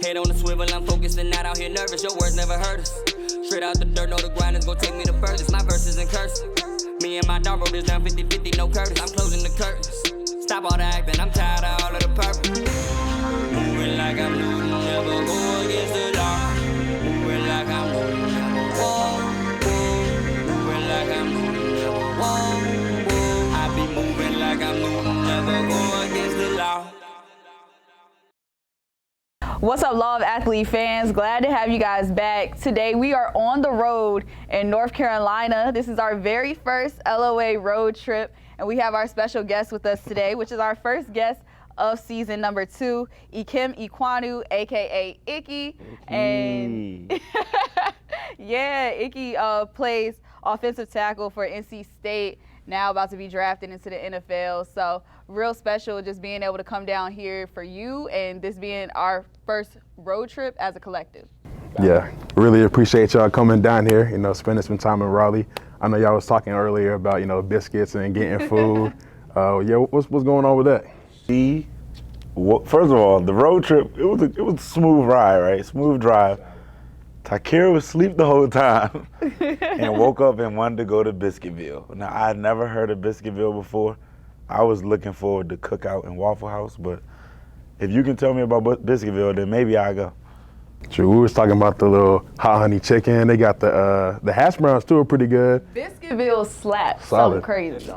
Head on the swivel, I'm focused and not out here nervous. Your words never hurt us. Straight out the dirt, know the grind is gon' take me the furthest. My verses in curse. Me and my dog wrote this down 50-50, no curtains. I'm closing the curtains. Stop all the acting, I'm tired of all of the purpose. Moving like I'm Newton, never go against the law. Moving like I'm Newton, never walk. Moving like I'm Newton, never walk. I be moving like I'm Newton, never go against the law. What's up, Law of Athlete fans? Glad to have you guys back. Today we are on the road in North Carolina. This is our very first LOA road trip, and we have our special guest with us today, which is our first guest of season number 2, Ikem Ekwonu, aka Ickey. And yeah, Ickey plays offensive tackle for NC State, now about to be drafted into the NFL. So real special just being able to come down here for you, and this being our first road trip as a collective. Yeah, really appreciate y'all coming down here, spending some time in Raleigh. I know y'all was talking earlier about, biscuits and getting food. What's going on with that? First of all, the road trip, it was a smooth ride, right? Smooth drive. Tykera was asleep the whole time and woke up and wanted to go to Biscuitville. Now, I had never heard of Biscuitville before. I was looking forward to Cookout and Waffle House, but if you can tell me about Biscuitville, then maybe I'll go. True, we was talking about the little hot honey chicken. They got the hash browns too, are pretty good. Biscuitville slaps Solid. something crazy.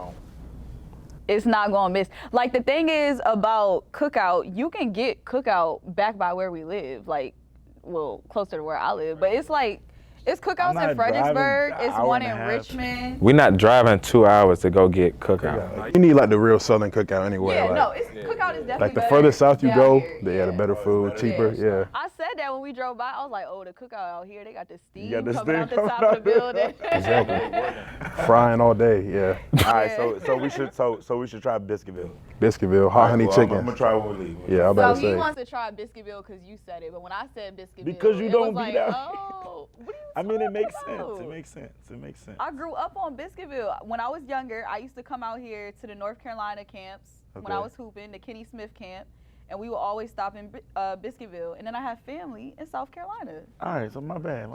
It's not gonna miss. Like, the thing is about Cookout, you can get Cookout back by where we live, closer to where I live, but it's Cookouts in Fredericksburg, it's one in Richmond. We're not driving 2 hours to go get Cookout. You need the real Southern Cookout anyway. Yeah, Cookout is definitely the better further south you go, here. they have the better food, cheaper, yeah. I said that when we drove by, I was like, oh, the Cookout out here, they got the steam got the coming out the steam top of the building. Exactly. Frying all day, yeah. All right, so we should try Biscuitville. Biscuitville, hot honey chicken. I'm gonna try when we leave. Yeah, I'm about to So he say. wants to try Biscuitville because you said it, but when I said Biscuitville, Because you it don't was be like, there. oh, what are you I mean, it makes talking sense. about? It makes sense. It makes sense. I grew up on Biscuitville. When I was younger, I used to come out here to the North Carolina camps when I Okay. was hooping, the Kenny Smith camp, and we would always stop in Biscuitville. And then I have family in South Carolina. All right, so my bad,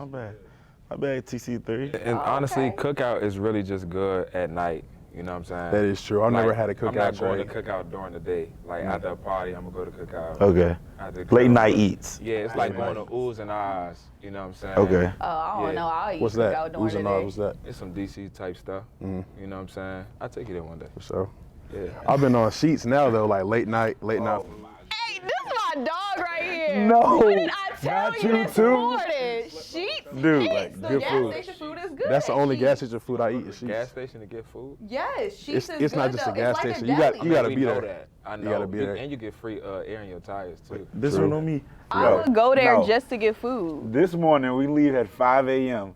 TC3. And honestly, okay. Cookout is really just good at night. You know what I'm saying? That is true. I've never had a Cookout. I'm not going great. to Cookout during the day. Like after a party, I'm gonna go to Cookout. Okay. After Late Cookout. night eats. Yeah, it's like going to Oohs and Ahs. You know what I'm saying? Okay. Oh, I don't Yeah. know. I'll eat What's Cookout that? during Who's the and day. all? What's that? It's some DC type stuff. You know what I'm saying? I'll take you there one day. So, Yeah. I've been on Sheets now though, like late night. Hey, this is my dog right here. No, What did I tell not you you this too. morning? Sheets, Dude, Sheets. like, The good gas food. station food is good. That's the at only gas Sheetz. station food I eat is Sheets. Gas station to get food? Yes, Sheets is It's not good, just a though. gas It's like station. a You got- deli. you gotta We be know there. that. I know. You gotta be there. And you get free air in your tires too. This True. one on me. I would go there No. just to get food. This morning we leave at 5 a.m.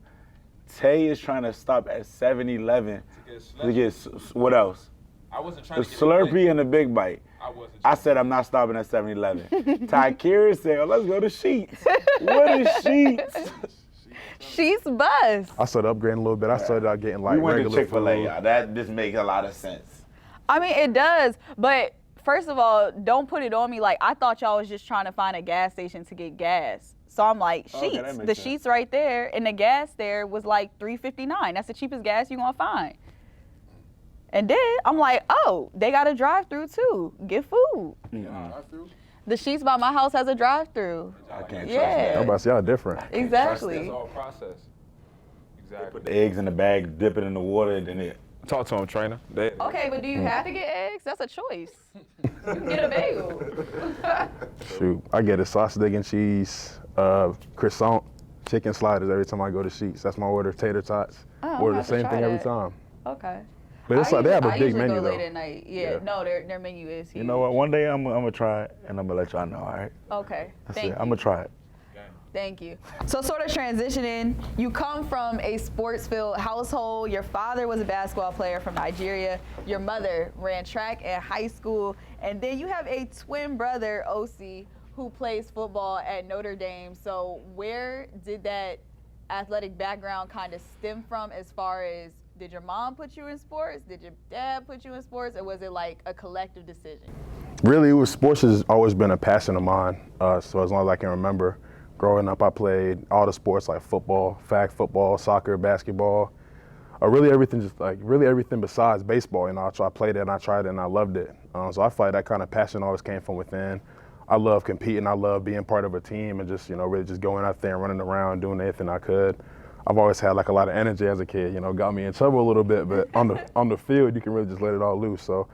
Tay is trying to stop at 7-Eleven to get what else? I wasn't trying The Slurpee and the Big Bite. I said I'm not stopping at 7-Eleven. Tykera said, oh, let's go to Sheets. What is Sheets? Sheets bus. I started upgrading a little bit. I started out getting like We went to regular Chick-fil-A, food. y'all. That just makes a lot of sense. I mean, it does, but first of all, don't put it on me like I thought y'all was just trying to find a gas station to get gas. So I'm like, Okay, Sheets, that makes the sense. Sheets right there, and the gas there was like $3.59. That's the cheapest gas you're gonna find. And then I'm like, oh, they got a drive-through too. Get food. The Sheets by my house has a drive-through. I can't trust Yeah. I'm about to say y'all different. Exactly. It's all process. Exactly. Put the eggs in the bag, dip it in the water, and then it. Talk to him, trainer. Okay, but do you have to get eggs? That's a choice. You can get a bagel. Shoot, I get a sausage, egg, and cheese, croissant, chicken sliders every time I go to Sheets. That's my order. Tater tots. Oh, I'm Order gonna the same have to thing try every that. time. Okay. But it's like they have a I big usually menu go though. late at night. Yeah. No, their menu is huge. You know what? One day I'm gonna try it, and I'm gonna let y'all know. All right. Okay. That's Thank it. you. I'm gonna try it. Thank you. So sort of transitioning, you come from a sports-filled household. Your father was a basketball player from Nigeria. Your mother ran track at high school. And then you have a twin brother, OC, who plays football at Notre Dame. So where did that athletic background kind of stem from as far as, did your mom put you in sports? Did your dad put you in sports? Or was it like a collective decision? Really, sports has always been a passion of mine. So as long as I can remember, growing up, I played all the sports like football, flag football, soccer, basketball. Really everything besides baseball. You know, I played it and I tried it and I loved it. So I feel like that kind of passion always came from within. I love competing. I love being part of a team and just, you know, really just going out there and running around, doing anything I could. I've always had like a lot of energy as a kid. You know, got me in trouble a little bit, but on the field, you can really just let it all loose. So,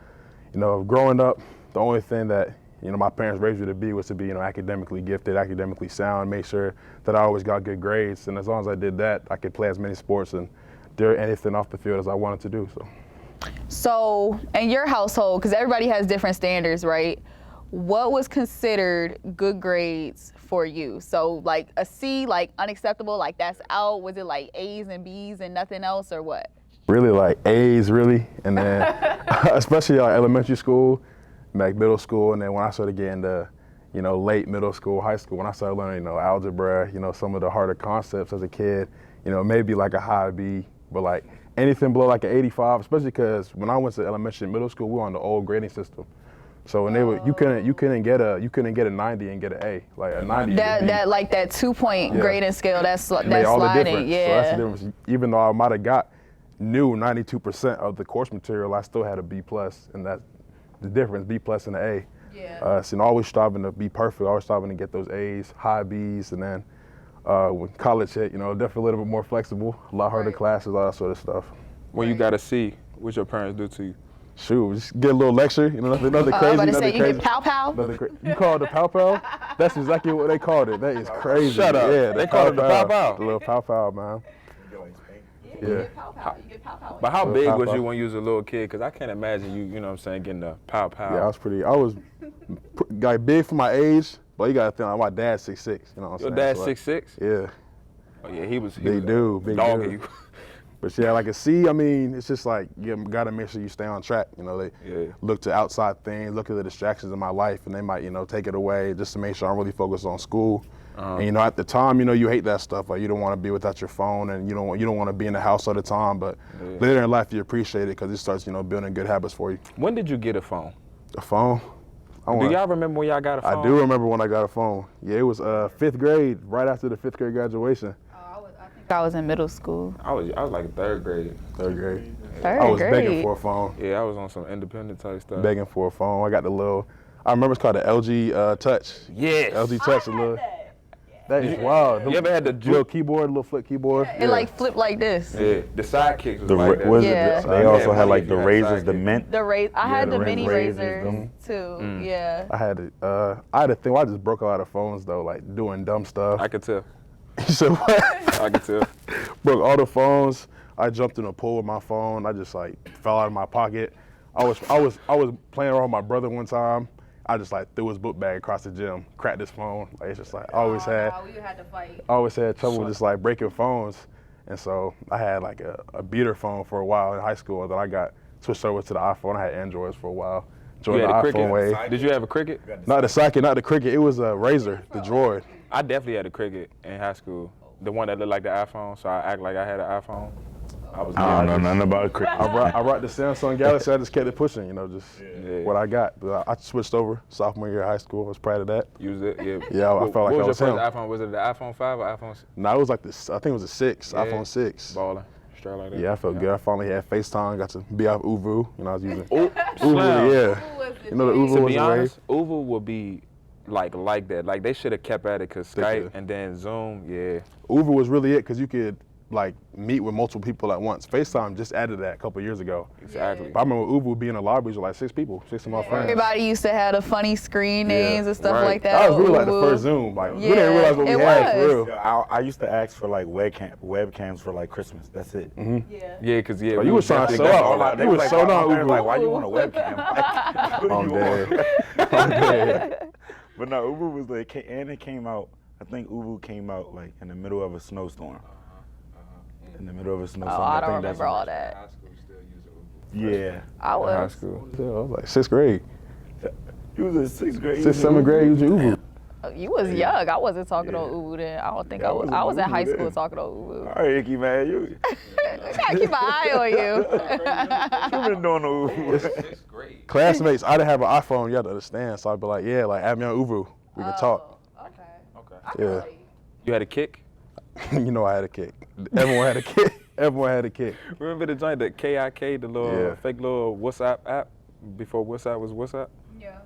you know, growing up, the only thing that, you know, my parents raised me to be was to be, you know, academically gifted, academically sound, make sure that I always got good grades. And as long as I did that, I could play as many sports and do anything off the field as I wanted to do. So in your household, because everybody has different standards, right? What was considered good grades for you? So like a C, like unacceptable, like that's out. Was it like A's and B's and nothing else, or what? Really like A's, really. And then especially like elementary school, like middle school, and then when I started getting to, you know, late middle school, high school, when I started learning, you know, algebra, you know, some of the harder concepts as a kid, you know, maybe like a high B, but like anything below like an 85, especially because when I went to elementary and middle school, we were on the old grading system. So when you couldn't get a 90 and get an A, like a 90. That like that 2-point grading scale, that's It made all the sliding, difference. yeah. So that's the difference. Even though I might have got knew 92% of the course material, I still had a B+, and that's the difference, B+ and an A. Yeah. So always striving to be perfect, always striving to get those A's, high B's, and then when college hit, you know, definitely a little bit more flexible, a lot harder classes, all that sort of stuff. When you got a C, what your parents do to you? Shoot, just get a little lecture, you know, nothing crazy, I was about to say, nothing you crazy. get pow-pow? You call it the pow-pow? That's exactly what they called it. That is crazy. Shut up. Yeah, They call it the pow-pow? The little pow-pow, man. You get pow-pow. But how Little big was pow-pow. you when you was a little kid? Because I can't imagine you know what I'm saying, getting the pow-pow. Yeah, I was like big for my age, but you gotta think like my dad's 6'6", you know what I'm Your saying? dad's So, like, 6'6"? Yeah, Oh yeah, he was big dude. dogging you. But yeah, like a C, I mean, it's just like you gotta make sure you stay on track. You know, they look to outside things, look at the distractions in my life, and they might, you know, take it away just to make sure I'm really focused on school. And you know, at the time, you know, you hate that stuff. Like you don't want to be without your phone, and you don't want to be in the house all the time. But later in life, you appreciate it because it starts, you know, building good habits for you. When did you get a phone? A phone. Do y'all remember when y'all got a phone? I do remember when I got a phone. Yeah, it was 5th grade, right after the 5th grade graduation. I was in middle school. I was like 3rd grade. 3rd grade. Third I was grade. begging for a phone. Yeah, I was on some independent type stuff. Begging for a phone. I got the little, I remember it's called the LG Touch. Yes. LG Touch, a little. That is wild. You ever had the little keyboard, little flip keyboard? It like flipped like this. Yeah, the sidekicks was The, like that. Yeah. They also had like the Yeah, razors, the sidekick. mint. I had the mini razors, razors too. Yeah. I had a thing. I just broke a lot of phones though, like doing dumb stuff. I could tell. You said what? I could tell. Broke all the phones. I jumped in a pool with my phone. I just like fell out of my pocket. I was playing around with my brother one time. I just like threw his book bag across the gym, cracked his phone. Like it's just like I always had trouble just like breaking phones, and so I had like a beater phone for a while in high school. And then I got switched over to the iPhone. I had Androids for a while. You Joined had the a iPhone Cricket? wave. Did you have a Cricket? Not the Sidekick, not the Cricket. It was a Razor, the Droid. I definitely had a Cricket in high school. The one that looked like the iPhone, so I act like I had an iPhone. I don't know nothing about a cricket. I rocked the Samsung Galaxy. I just kept it pushing, you know, just what I got. But I switched over sophomore year of high school. I was proud of that. Use it, yeah. Yeah, I felt like what I was was your him. first iPhone? Was it the iPhone 5 or iPhone 6? No, it was like this. I think it was a 6, iPhone 6. Balling, straight like that. Yeah, I felt good. I finally had FaceTime. Got to be off Uvu. You know, I was using Oh, Uvu. Yeah, you know the Uvu To was be a rave. honest, Uvu would be like that. Like they should have kept at it because They Skype should. and then Zoom, yeah. Uvu was really it because you could like meet with multiple people at once. FaceTime just added that a couple years ago. Exactly. But I remember Uvu being in the lobbies with like 6 people, 6 of my friends. Everybody used to have the funny screen names and stuff right. like that. That was really like the Uvu. first Zoom. Like we Yeah, didn't realize what we it had was. for real. I used to ask for like webcams for like Christmas. That's it. Yeah, because yeah. But you was trying to definitely sell got out. You was so my not parents Uvu. like, why you want a webcam? Like, I'm dead. I'm dead. But no, Uvu was like, and it came out. I think Uvu came out like in the middle of a snowstorm. In the middle of a snowstorm. Oh, I don't think that's remember all when- that. Yeah. I high was. school. Yeah, I was like 6th grade. He was in 6th grade. 6th, 7th grade, using Uvu. You was young. I wasn't talking on Ubu then. I don't think I was. I was in high school talking on Ubu. All right, Ickey, man, you Gotta keep my eye on you. you been doing the Ubu. It's great. Classmates, I didn't have an iPhone. You had to understand. So I'd be like, yeah, like add me on Uvu. We can talk. Okay. Okay. I Yeah. feel you. You had a kick? You know I had a kick. Everyone had a kick. Everyone had a kick. Remember the joint, the KIK, the little Yeah. fake little WhatsApp app before WhatsApp was WhatsApp? Yeah.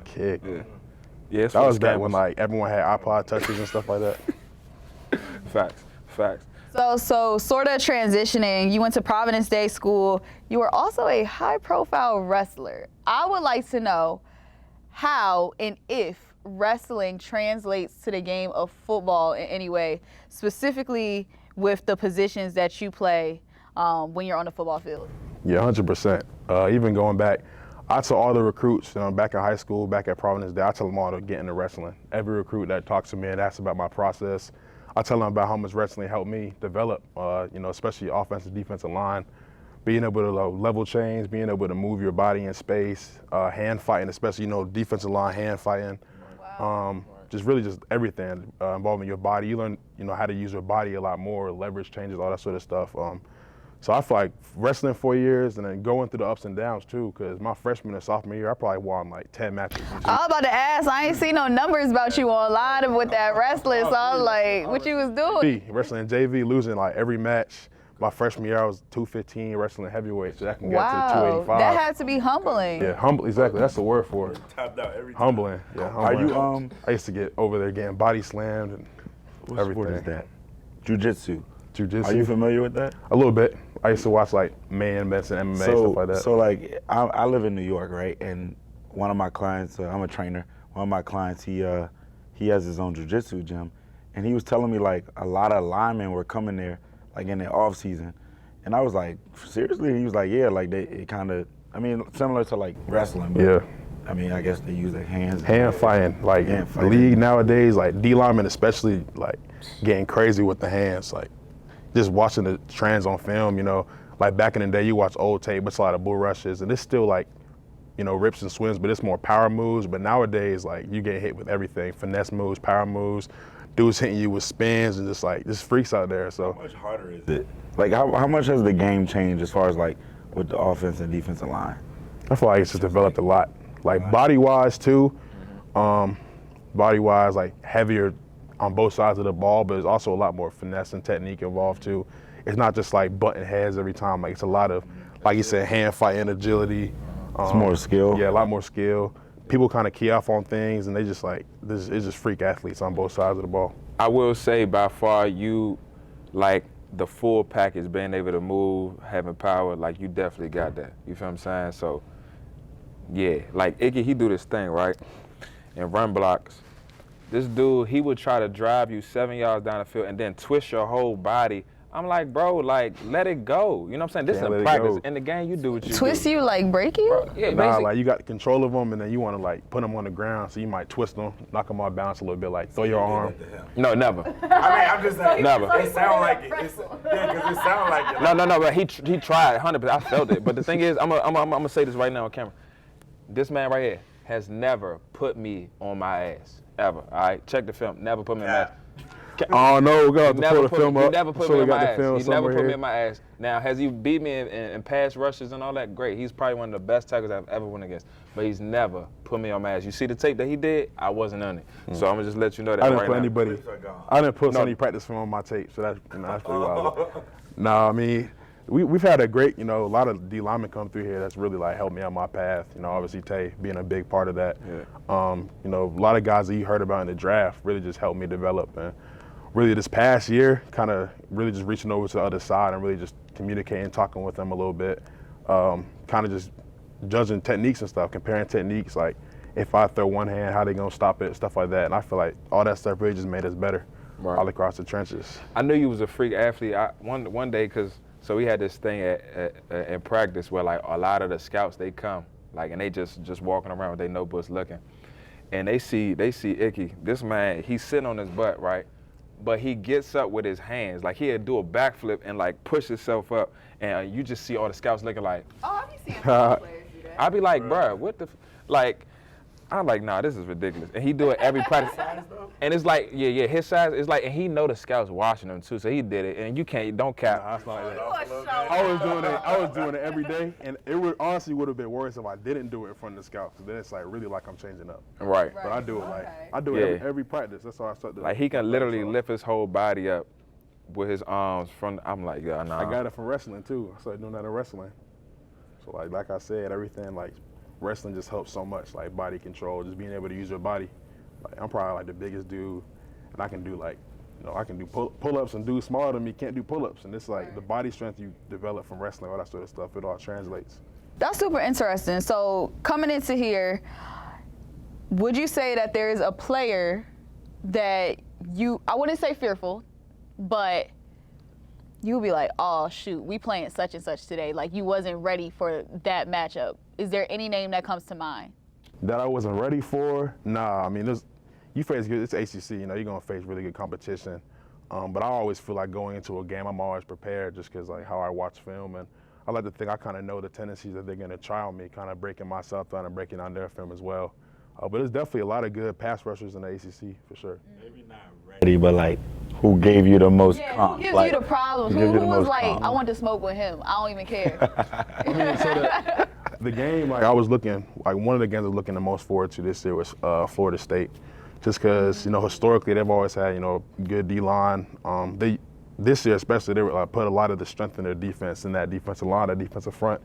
Kick. Yeah. Yeah, it's That for was back scammers. when like everyone had iPod touches and stuff like that. Facts. Facts. So sort of transitioning, you went to Providence Day School. You were also a high-profile wrestler. I would like to know how and if wrestling translates to the game of football in any way, specifically with the positions that you play when you're on the football field. Yeah, 100%. Even going back, I tell all the recruits, back in high school, back at Providence Day, I tell them all to get into wrestling. Every recruit that talks to me and asks about my process, I tell them about how much wrestling helped me develop, especially offensive, defensive line, being able to level change, being able to move your body in space, hand fighting, especially, defensive line hand fighting. Wow. Just really just everything involving your body. You learn, how to use your body a lot more, leverage changes, all that sort of stuff. So I feel like wrestling 4 years and then going through the ups and downs too, because my freshman and sophomore year, I probably won like 10 matches. I was about to ask, I ain't seen no numbers about you online with that wrestling, so I was like, what you was doing? Wrestling JV, losing like every match. My freshman year, I was 215 wrestling heavyweight, so that can get to Wow, 285. that had to be humbling. Yeah, humble. Exactly, that's the word for it. Tapped out every time. Humbling. Yeah, Are humbling. you I used to get over there getting body slammed and what everything. sport is that? Jiu-jitsu. Jiu-jitsu. Are you familiar with that? A little bit. I used to watch like man, medicine, MMA, stuff like that. So like I live in New York, right? And one of my clients, I'm a trainer. One of my clients, he has his own jiu-jitsu gym, and he was telling me like a lot of linemen were coming there like in the off season, and I was like, seriously? And he was like, yeah, like it kind of, similar to like wrestling. But, Yeah. I guess they use their hands. Hand fighting, like Hand the fighting. league nowadays, like D linemen especially, like getting crazy with the hands, like just watching the trends on film, like back in the day you watch old tape, it's a lot of bull rushes, and it's still like, rips and swims, but it's more power moves. But nowadays, like you get hit with everything, finesse moves, power moves, dudes hitting you with spins and just freaks out there. So How much harder is it? Like how much has the game changed as far as like with the offense and defensive line? I feel like it's just developed a lot. Like body-wise too, body-wise like heavier on both sides of the ball, but there's also a lot more finesse and technique involved too. It's not just like butting heads every time. Like it's a lot of, like you said, hand fighting, agility. It's more skill. Yeah, a lot more skill. People kind of key off on things, and they just like it's just freak athletes on both sides of the ball. I will say by far you, like the full package, being able to move, having power, like you definitely got that. You feel what I'm saying? So, yeah, like Ickey, he do this thing, right? And run blocks. This dude, he would try to drive you 7 yards down the field and then twist your whole body. I'm like, bro, like, let it go. You know what I'm saying? This Can't let is it practice. go. In the game, you do what you Twist do. you, like break you? Bro, yeah, Nah, basically. like you got control of them, and then you want to like put them on the ground, so you might twist them, knock them off balance a little bit, like throw your arm. No, never. I'm just saying. Never. It sound like it. Because it sound like it. No, but he tried 100%. I felt it. But the thing is, I'm gonna say this right now on camera. This man right here has never put me on my ass, ever. All right, check the film. Never put me on my ass. Oh no, we got to pull the film He up. never put So me we on got my the ass. film He never somewhere put me here. in my ass. Now, has he beat me in pass rushes and all that? Great. He's probably one of the best tackles I've ever went against. But he's never put me on my ass. You see the tape that he did? I wasn't on it. So I'm gonna just let you know that I didn't right put now. anybody. I didn't put any practice film on my tape, so that's that's pretty wild. No, we've had a great, a lot of D linemen come through here that's really like helped me on my path. Obviously Tay being a big part of that. Yeah. A lot of guys that you heard about in the draft really just helped me develop. And really this past year, kind of really just reaching over to the other side and really just communicating, talking with them a little bit, kind of just judging techniques and stuff, comparing techniques, like if I throw one hand, how they gonna stop it, stuff like that. And I feel like all that stuff really just made us better all across the trenches. I knew you was a freak athlete. One day, so we had this thing in practice where like a lot of the scouts, they come, like, and they just walking around with their notebooks looking, and they see Ickey. This man, he's sitting on his butt, right? But he gets up with his hands, like he'd do a backflip and like push himself up, and you just see all the scouts looking like. Oh, I've been seeing football players do that. I'd be like, bruh, what the, like, I'm like, nah, this is ridiculous. And he do it every practice. And it's like, yeah, his size is like, and he know the scouts watching him too, so he did it. And you don't cap. Nah, it's not like that. I was doing it every day, and it would honestly would have been worse if I didn't do it in front of the scouts. Because then it's like really like I'm changing up. Right. But I do it every practice. That's how I start doing. Like he can literally lift his whole body up with his arms from. I'm like, yeah, nah. I got it from wrestling too. I started doing that in wrestling. So like I said, everything like wrestling just helps so much. Like body control, just being able to use your body. Like I'm probably like the biggest dude, and I can do like, I can do pull-ups, and dudes smaller than me can't do pull-ups. And it's like the body strength you develop from wrestling, all that sort of stuff, it all translates. That's super interesting. So coming into here, would you say that there is a player that I wouldn't say fearful, but you'll be like, oh shoot, we playing such and such today. Like you wasn't ready for that matchup. Is there any name that comes to mind? That I wasn't ready for? Nah, I mean, you face good, it's ACC, you're gonna face really good competition. But I always feel like going into a game, I'm always prepared just because like how I watch film, and I like to think I kind of know the tendencies that they're gonna try on me, kind of breaking myself down and breaking down their film as well. But there's definitely a lot of good pass rushers in the ACC for sure. Maybe not ready, but like, who gave you the most Who gives you the problems? Who was like, I want to smoke with him. I don't even care. I mean, so the game, like I was looking, like one of the games I was looking the most forward to this year was Florida State, just because historically they've always had good D line. This year especially they put a lot of the strength in their defense in that defensive line, that defensive front,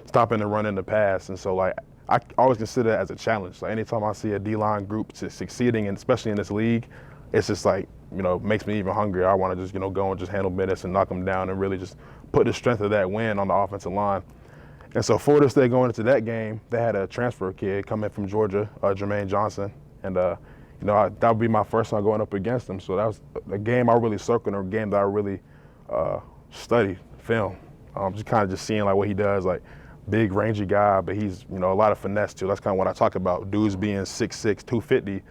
stopping the run in the pass, and so like I always consider that as a challenge. Like anytime I see a D line group succeeding, and especially in this league, it's just like makes me even hungrier. I want to just go and just handle business and knock them down and really just put the strength of that win on the offensive line. And so Florida State going into that game, they had a transfer kid come in from Georgia, Jermaine Johnson, and that would be my first time going up against him. So that was a game I really circled, or a game that I really studied, film, just kind of just seeing like what he does, like big rangy guy, but he's a lot of finesse too. That's kind of what I talk about. Dudes being 6'6", 250,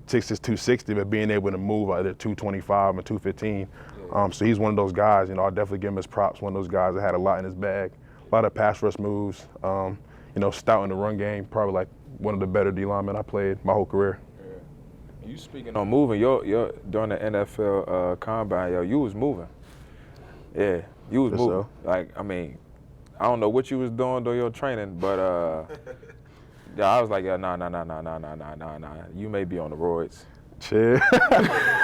6'6", 260, but being able to move either 225 and 215. So he's one of those guys. I'll definitely give him his props. One of those guys that had a lot in his bag. A lot of pass rush moves, stout in the run game, probably like one of the better D linemen I played my whole career. Yeah. You speaking on moving, during the NFL combine, you was moving. Yeah, you was moving. So. Like, I mean, I don't know what you was doing during your training, but yeah, I was like, nah. You may be on the roids. Chill.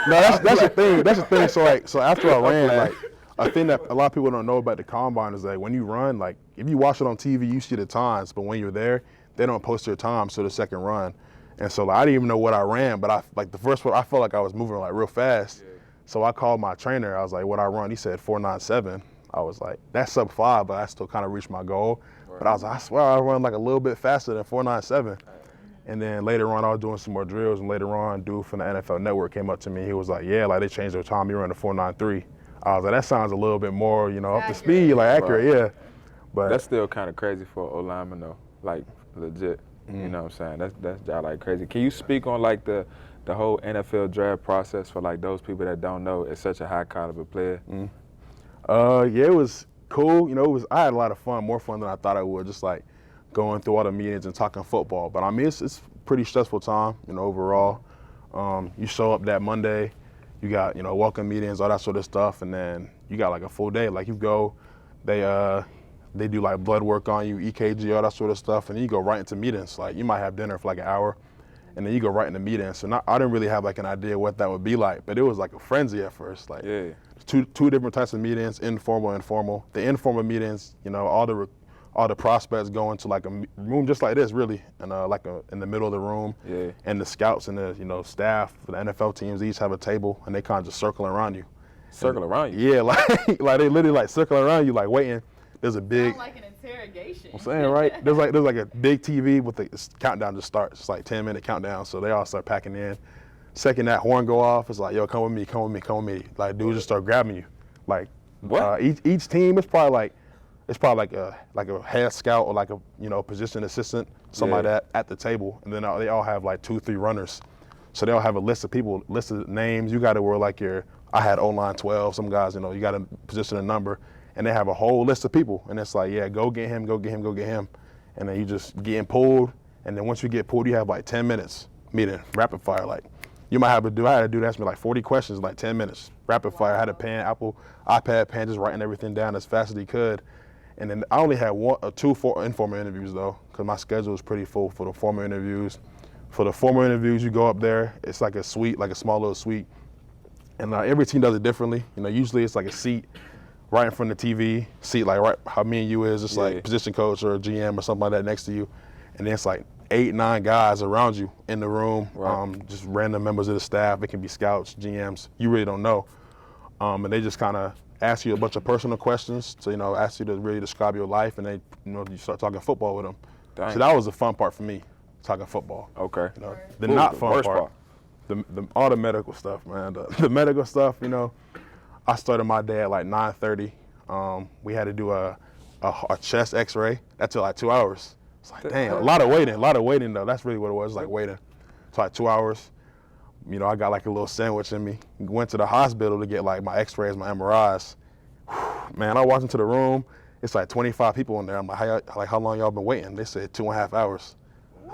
No, that's the thing. That's the thing. So after I ran, like, a thing that a lot of people don't know about the combine is that when you run, like if you watch it on TV, you see the times, but when you're there, they don't post their times to the second run. And so like, I didn't even know what I ran, but the first one, I felt like I was moving like real fast. Yeah. So I called my trainer. I was like, what I run? He said 4.97. I was like, that's sub 5, but I still kind of reached my goal. Right. But I was like, I swear I run like a little bit faster than 4.97. Right. And then later on, I was doing some more drills, and later on, dude from the NFL Network came up to me. He was like, yeah, like they changed their time. You run a 4.93. I was like, that sounds a little bit more, up to speed, like accurate, right. Yeah. But that's still kind of crazy for an O-lineman though, like legit. You know what I'm saying? That's just like crazy. Can you speak on like the whole NFL draft process for like those people that don't know? It's such a high caliber player. Yeah, it was cool. I had a lot of fun, more fun than I thought I would, just like going through all the meetings and talking football. But I mean, it's pretty stressful time, overall. You show up that Monday. You got, welcome meetings, all that sort of stuff, and then you got like a full day. Like you go, they do like blood work on you, EKG, all that sort of stuff, and then you go right into meetings. Like you might have dinner for like an hour, and then you go right into meetings. So I didn't really have like an idea what that would be like, but it was like a frenzy at first. Like yeah. two different types of meetings, informal and formal. The informal meetings, all the prospects go into like a room just like this, really, and in the middle of the room. Yeah. And the scouts and the staff for the NFL teams each have a table, and they kind of just circle around you. Circle around you? Yeah, like they literally like circle around you, like waiting. There's a big. Sound like an interrogation. I'm saying, right? There's like a big TV with the countdown just starts. It's like 10-minute countdown, so they all start packing in. Second that horn go off, it's like, yo, come with me. Like dudes just start grabbing you. Like what? Each team is probably like a head scout or like a position assistant, something like that at the table, and then they all have like 2-3 runners. So they all have a list of people, list of names. You got to wear like I had O-line 12. Some guys, you got to position a number, and they have a whole list of people, and it's like, yeah, go get him, and then you just getting pulled, And then once you get pulled, you have like 10 minutes meeting, rapid fire. Like you might have to do, I had to do that, ask me like 40 questions, like 10 minutes. Rapid fire, I had a pen, iPad pen, just writing everything down as fast as he could. And then I only had two informal interviews though, because my schedule was pretty full for the formal interviews. For the formal interviews, you go up there, it's like a suite, like a small little suite. And every team does it differently. You know, usually it's like a seat right in front of the TV, seat like right how me and you is, just like position coach or a GM or something like that next to you. And then it's like 8, 9 guys around you in the room, just random members of the staff. It can be scouts, GMs, you really don't know. And they just kind of ask you a bunch of personal questions to, you know, ask you to really describe your life, and they, you know, you start talking football with them. Dang. So that was the fun part for me, talking football. Okay. You know, the not fun part. All the medical stuff, man. The medical stuff, you know, I started my day at like 9:30. We had to do a chest x-ray. That took like 2 hours. It's like, damn, a lot of waiting though. That's really what it was, like waiting. It's like 2 hours. You know, I got like a little sandwich in me. Went to the hospital to get like my x-rays, my MRIs. Man, I walked into the room. It's like 25 people in there. I'm like, how long y'all been waiting? They said 2.5 hours.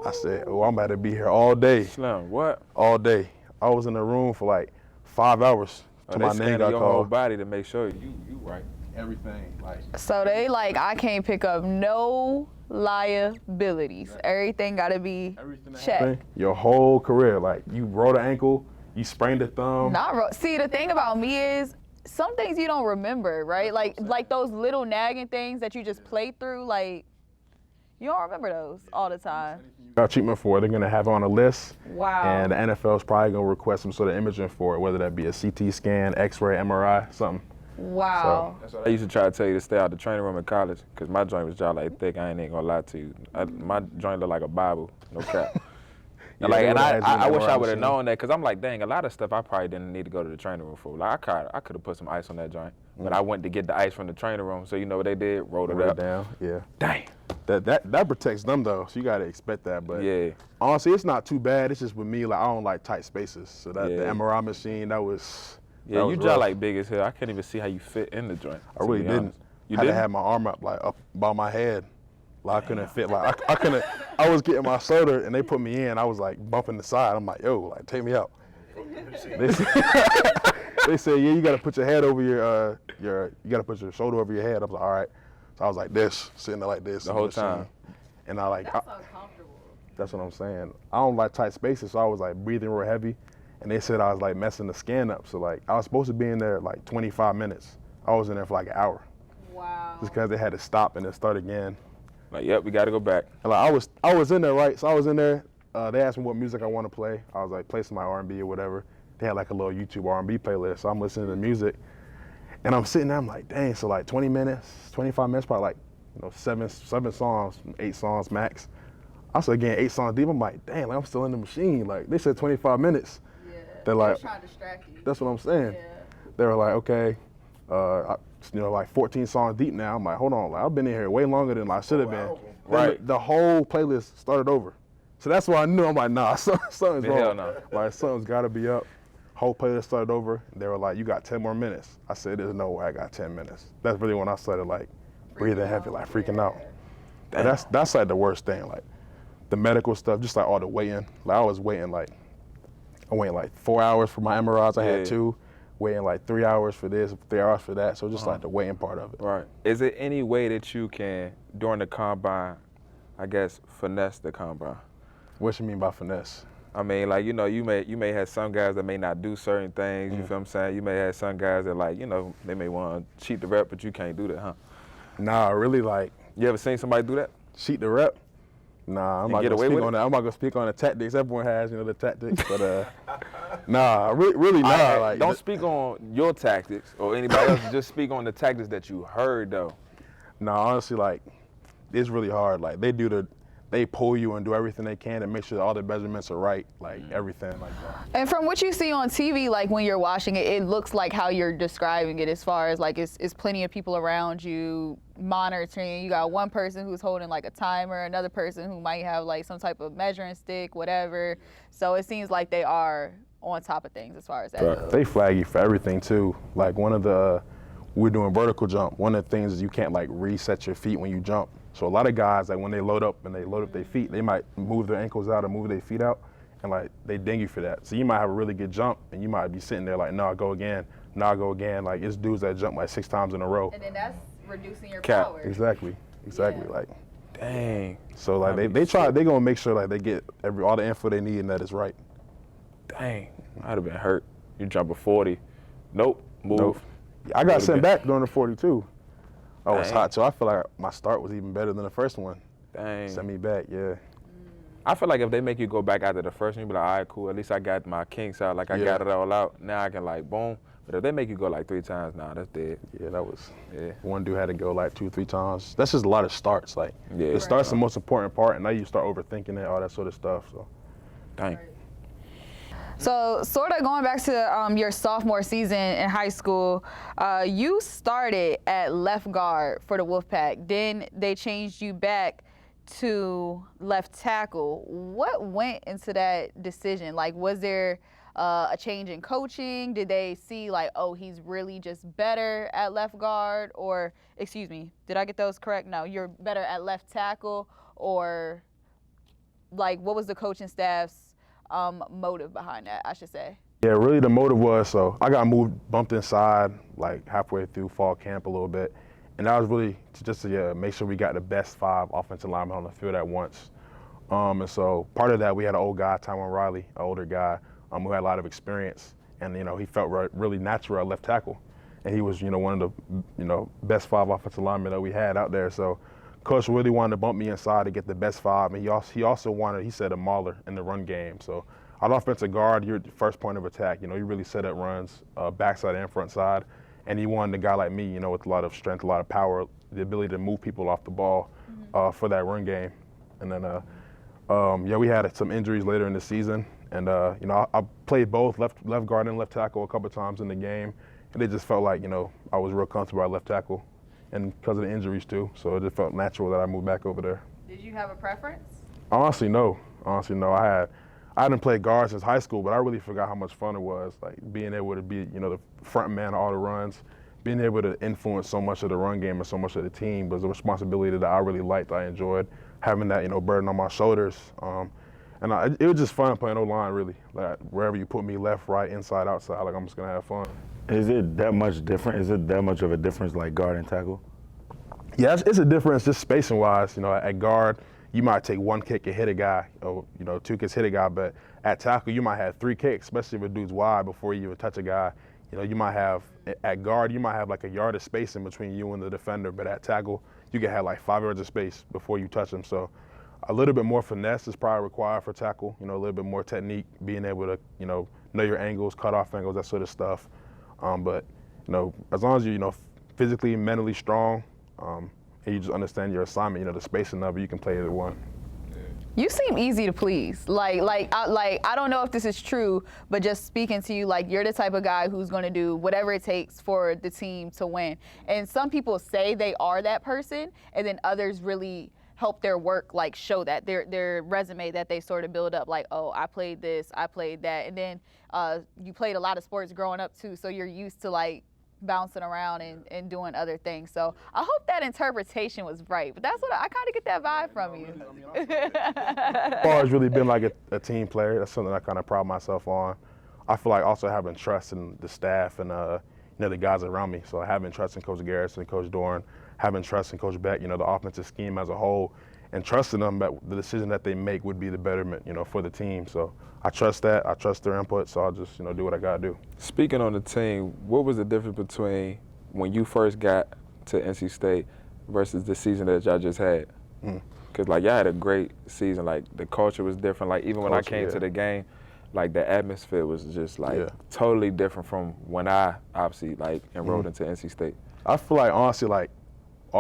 I said, oh, I'm about to be here all day. Slim, what? All day. I was in the room for like 5 hours till my name got your called. whole body to make sure you right. Everything. Like. So they like, I can't pick up no liabilities. Everything got to be checked. Your whole career, like you rolled an ankle, you sprained a thumb. See, the thing about me is some things you don't remember, right? Like those little nagging things that you just play through, like you don't remember those all the time. Got treatment for it. They're gonna have it on a list. Wow. And the NFL is probably gonna request some sort of imaging for it, whether that be a CT scan, X-ray, MRI, something. Wow. So, that's what I used to try to tell you, to stay out the training room in college, because my joint was jaw like thick. I ain't gonna lie to you. My joint looked like a Bible, no cap. I wish I would have known that, because I'm like, dang, a lot of stuff I probably didn't need to go to the training room for. Like I could have put some ice on that joint, but I went to get the ice from the training room. So you know what they did? Rolled it up. Down. Yeah. Dang. That protects them though, so you gotta expect that. But yeah, honestly, it's not too bad. It's just with me, like I don't like tight spaces. So that the MRI machine, that was. Yeah, that you was jaw rough. like big as hell. I can't even see how you fit in the joint. I really didn't. You had didn't? to have my arm up by my head. Like I couldn't fit. Like I couldn't. I was getting my soda and they put me in. I was like bumping the side. I'm like, yo, like take me out. They said, yeah, you gotta put your head over you gotta put your shoulder over your head. I was like, all right. So I was like this, sitting there like this the whole time. And I like. That's uncomfortable. That's what I'm saying. I don't like tight spaces, so I was like breathing real heavy. And they said I was like messing the scan up. So like I was supposed to be in there like 25 minutes. I was in there for like an hour. Wow. Just because they had to stop and then start again. Like, yep, we got to go back. And like I was in there, right? So I was in there. They asked me what music I want to play. I was like, play some my R&B or whatever. They had like a little YouTube R&B playlist. So I'm listening to the music, and I'm sitting there. I'm like, dang. So like 20 minutes, 25 minutes, probably like 7 songs, 8 songs max. I started getting 8 songs deep. I'm like, damn, like, I'm still in the machine. Like they said 25 minutes. Yeah. They're like, trying to distract you. That's what I'm saying. Yeah. They were like, okay, like 14 songs deep now. I'm like, hold on, like I've been in here way longer than I should have been. Right. The whole playlist started over. So that's why I knew. I'm like, nah, something's wrong. Hell no. Like something's got to be up. Whole playlist started over. They were like, you got 10 more minutes. I said, there's no way I got 10 minutes. That's really when I started like breathing heavy, like freaking out. And that's like the worst thing, like the medical stuff, just like all the waiting. Like I was waiting like 4 hours for my MRIs. I had 2. Waiting like 3 hours for this, 3 hours for that. So just like the waiting part of it. Right. Is there any way that you can, during the combine, I guess, finesse the combine? What you mean by finesse? I mean, like, you may have some guys that may not do certain things, you feel what I'm saying? You may have some guys that, like, they may want to cheat the rep, but you can't do that, huh? Nah, really, like. You ever seen somebody do that? Cheat the rep? Nah, I'm not gonna speak on that. I'm not gonna speak on the tactics. Everyone has, the tactics, but nah, really not. Like, don't speak on your tactics or anybody else. Just speak on the tactics that you heard, though. Nah, honestly, like, it's really hard. Like, they pull you and do everything they can to make sure that all the measurements are right, like everything like that. And from what you see on TV, like when you're watching it, it looks like how you're describing it, as far as like it's plenty of people around you monitoring. You got one person who's holding like a timer, another person who might have like some type of measuring stick, whatever. So it seems like they are on top of things as far as that goes. They flag you for everything too. Like we're doing vertical jump. One of the things is you can't like reset your feet when you jump. So a lot of guys, like when they load up and they load up their feet, they might move their ankles out or move their feet out, and like they ding you for that. So you might have a really good jump, and you might be sitting there like, no, go again, no, go again. Like it's dudes that jump like 6 times in a row. And then that's reducing your Cap. power. Exactly. Yeah. Like, Dang. so like they gonna make sure like they get all the info they need and that is right. Dang. I'd have been hurt. You jump a 40. Nope. Move. Nope. I got sent back during the 42. Oh, it's Dang. hot. So I feel like my start was even better than the first one. Dang. Send me back, yeah. I feel like if they make you go back after the first one, you be like, all right, cool. At least I got my kinks out. Like I Yeah. got it all out. Now I can like boom. But if they make you go like 3 times, nah, that's dead. Yeah, that was. Yeah. One dude had to go like 2 or 3 times. That's just a lot of starts. Like Yeah. the start's the most important part, and now you start overthinking it, all that sort of stuff. So Dang. So, sort of going back to your sophomore season in high school, you started at left guard for the Wolfpack. Then they changed you back to left tackle. What went into that decision? Like, was there a change in coaching? Did they see like, oh, he's really just better at left guard? Or, excuse me, did I get those correct? No, you're better at left tackle? Or, like, what was the coaching staff's motive behind that, I should say? yeah, really the motive was, so I got bumped inside like halfway through fall camp a little bit, and that was really to make sure we got the best 5 offensive linemen on the field at once. And so part of that, we had an old guy, Tyrone Riley, an older guy who had a lot of experience, and he felt really natural at left tackle, and he was one of the best 5 offensive linemen that we had out there. So Coach really wanted to bump me inside to get the best 5, and he also wanted, he said, a mauler in the run game. So on offensive guard, you're the first point of attack. You really set up runs, backside and front side, and he wanted a guy like me, with a lot of strength, a lot of power, the ability to move people off the ball for that run game. And then, we had some injuries later in the season, and I played both left guard and left tackle a couple of times in the game, and it just felt like I was real comfortable at left tackle. And because of the injuries too, so it just felt natural that I moved back over there. Did you have a preference? Honestly, no. I hadn't played guard since high school, but I really forgot how much fun it was, like being able to be, the front man of all the runs, being able to influence so much of the run game and so much of the team was a responsibility that I really liked. I enjoyed having that, burden on my shoulders. And it was just fun playing O-line, really. Like wherever you put me, left, right, inside, outside, like I'm just gonna have fun. Is it that much different? Is it that much of a difference, like guard and tackle? Yeah, it's a difference just spacing wise. At guard, you might take 1 kick and hit a guy, or 2 kicks hit a guy, but at tackle, you might have 3 kicks, especially if a dude's wide before you even touch a guy. You might have, at guard, you might have like a yard of space in between you and the defender, but at tackle, you can have like 5 yards of space before you touch them. So a little bit more finesse is probably required for tackle, a little bit more technique, being able to, know your angles, cut off angles, that sort of stuff. But as long as you're physically, mentally strong, and you just understand your assignment, the spacing of it, you can play either one. You seem easy to please. I don't know if this is true, but just speaking to you, like you're the type of guy who's going to do whatever it takes for the team to win. And some people say they are that person, and then others really help their work like show that their resume that they sort of build up, like, oh, I played this, I played that, and then you played a lot of sports growing up too, so you're used to like bouncing around and doing other things. So I hope that interpretation was right, but that's what I kind of get that vibe from you. I've always really been like a team player. That's something I kind of pride myself on. I feel like also having trust in the staff and the guys around me. So having trust in Coach Garrison, Coach Doran, having trust in Coach Beck, the offensive scheme as a whole, and trusting them that the decision that they make would be the betterment, for the team. So I trust that. I trust their input. So I'll just, do what I gotta do. Speaking on the team, what was the difference between when you first got to NC State versus the season that y'all just had? Because like y'all had a great season. Like the culture was different. Like even when I came to the game, like the atmosphere was just like totally different from when I obviously like enrolled into NC State. I feel like honestly, like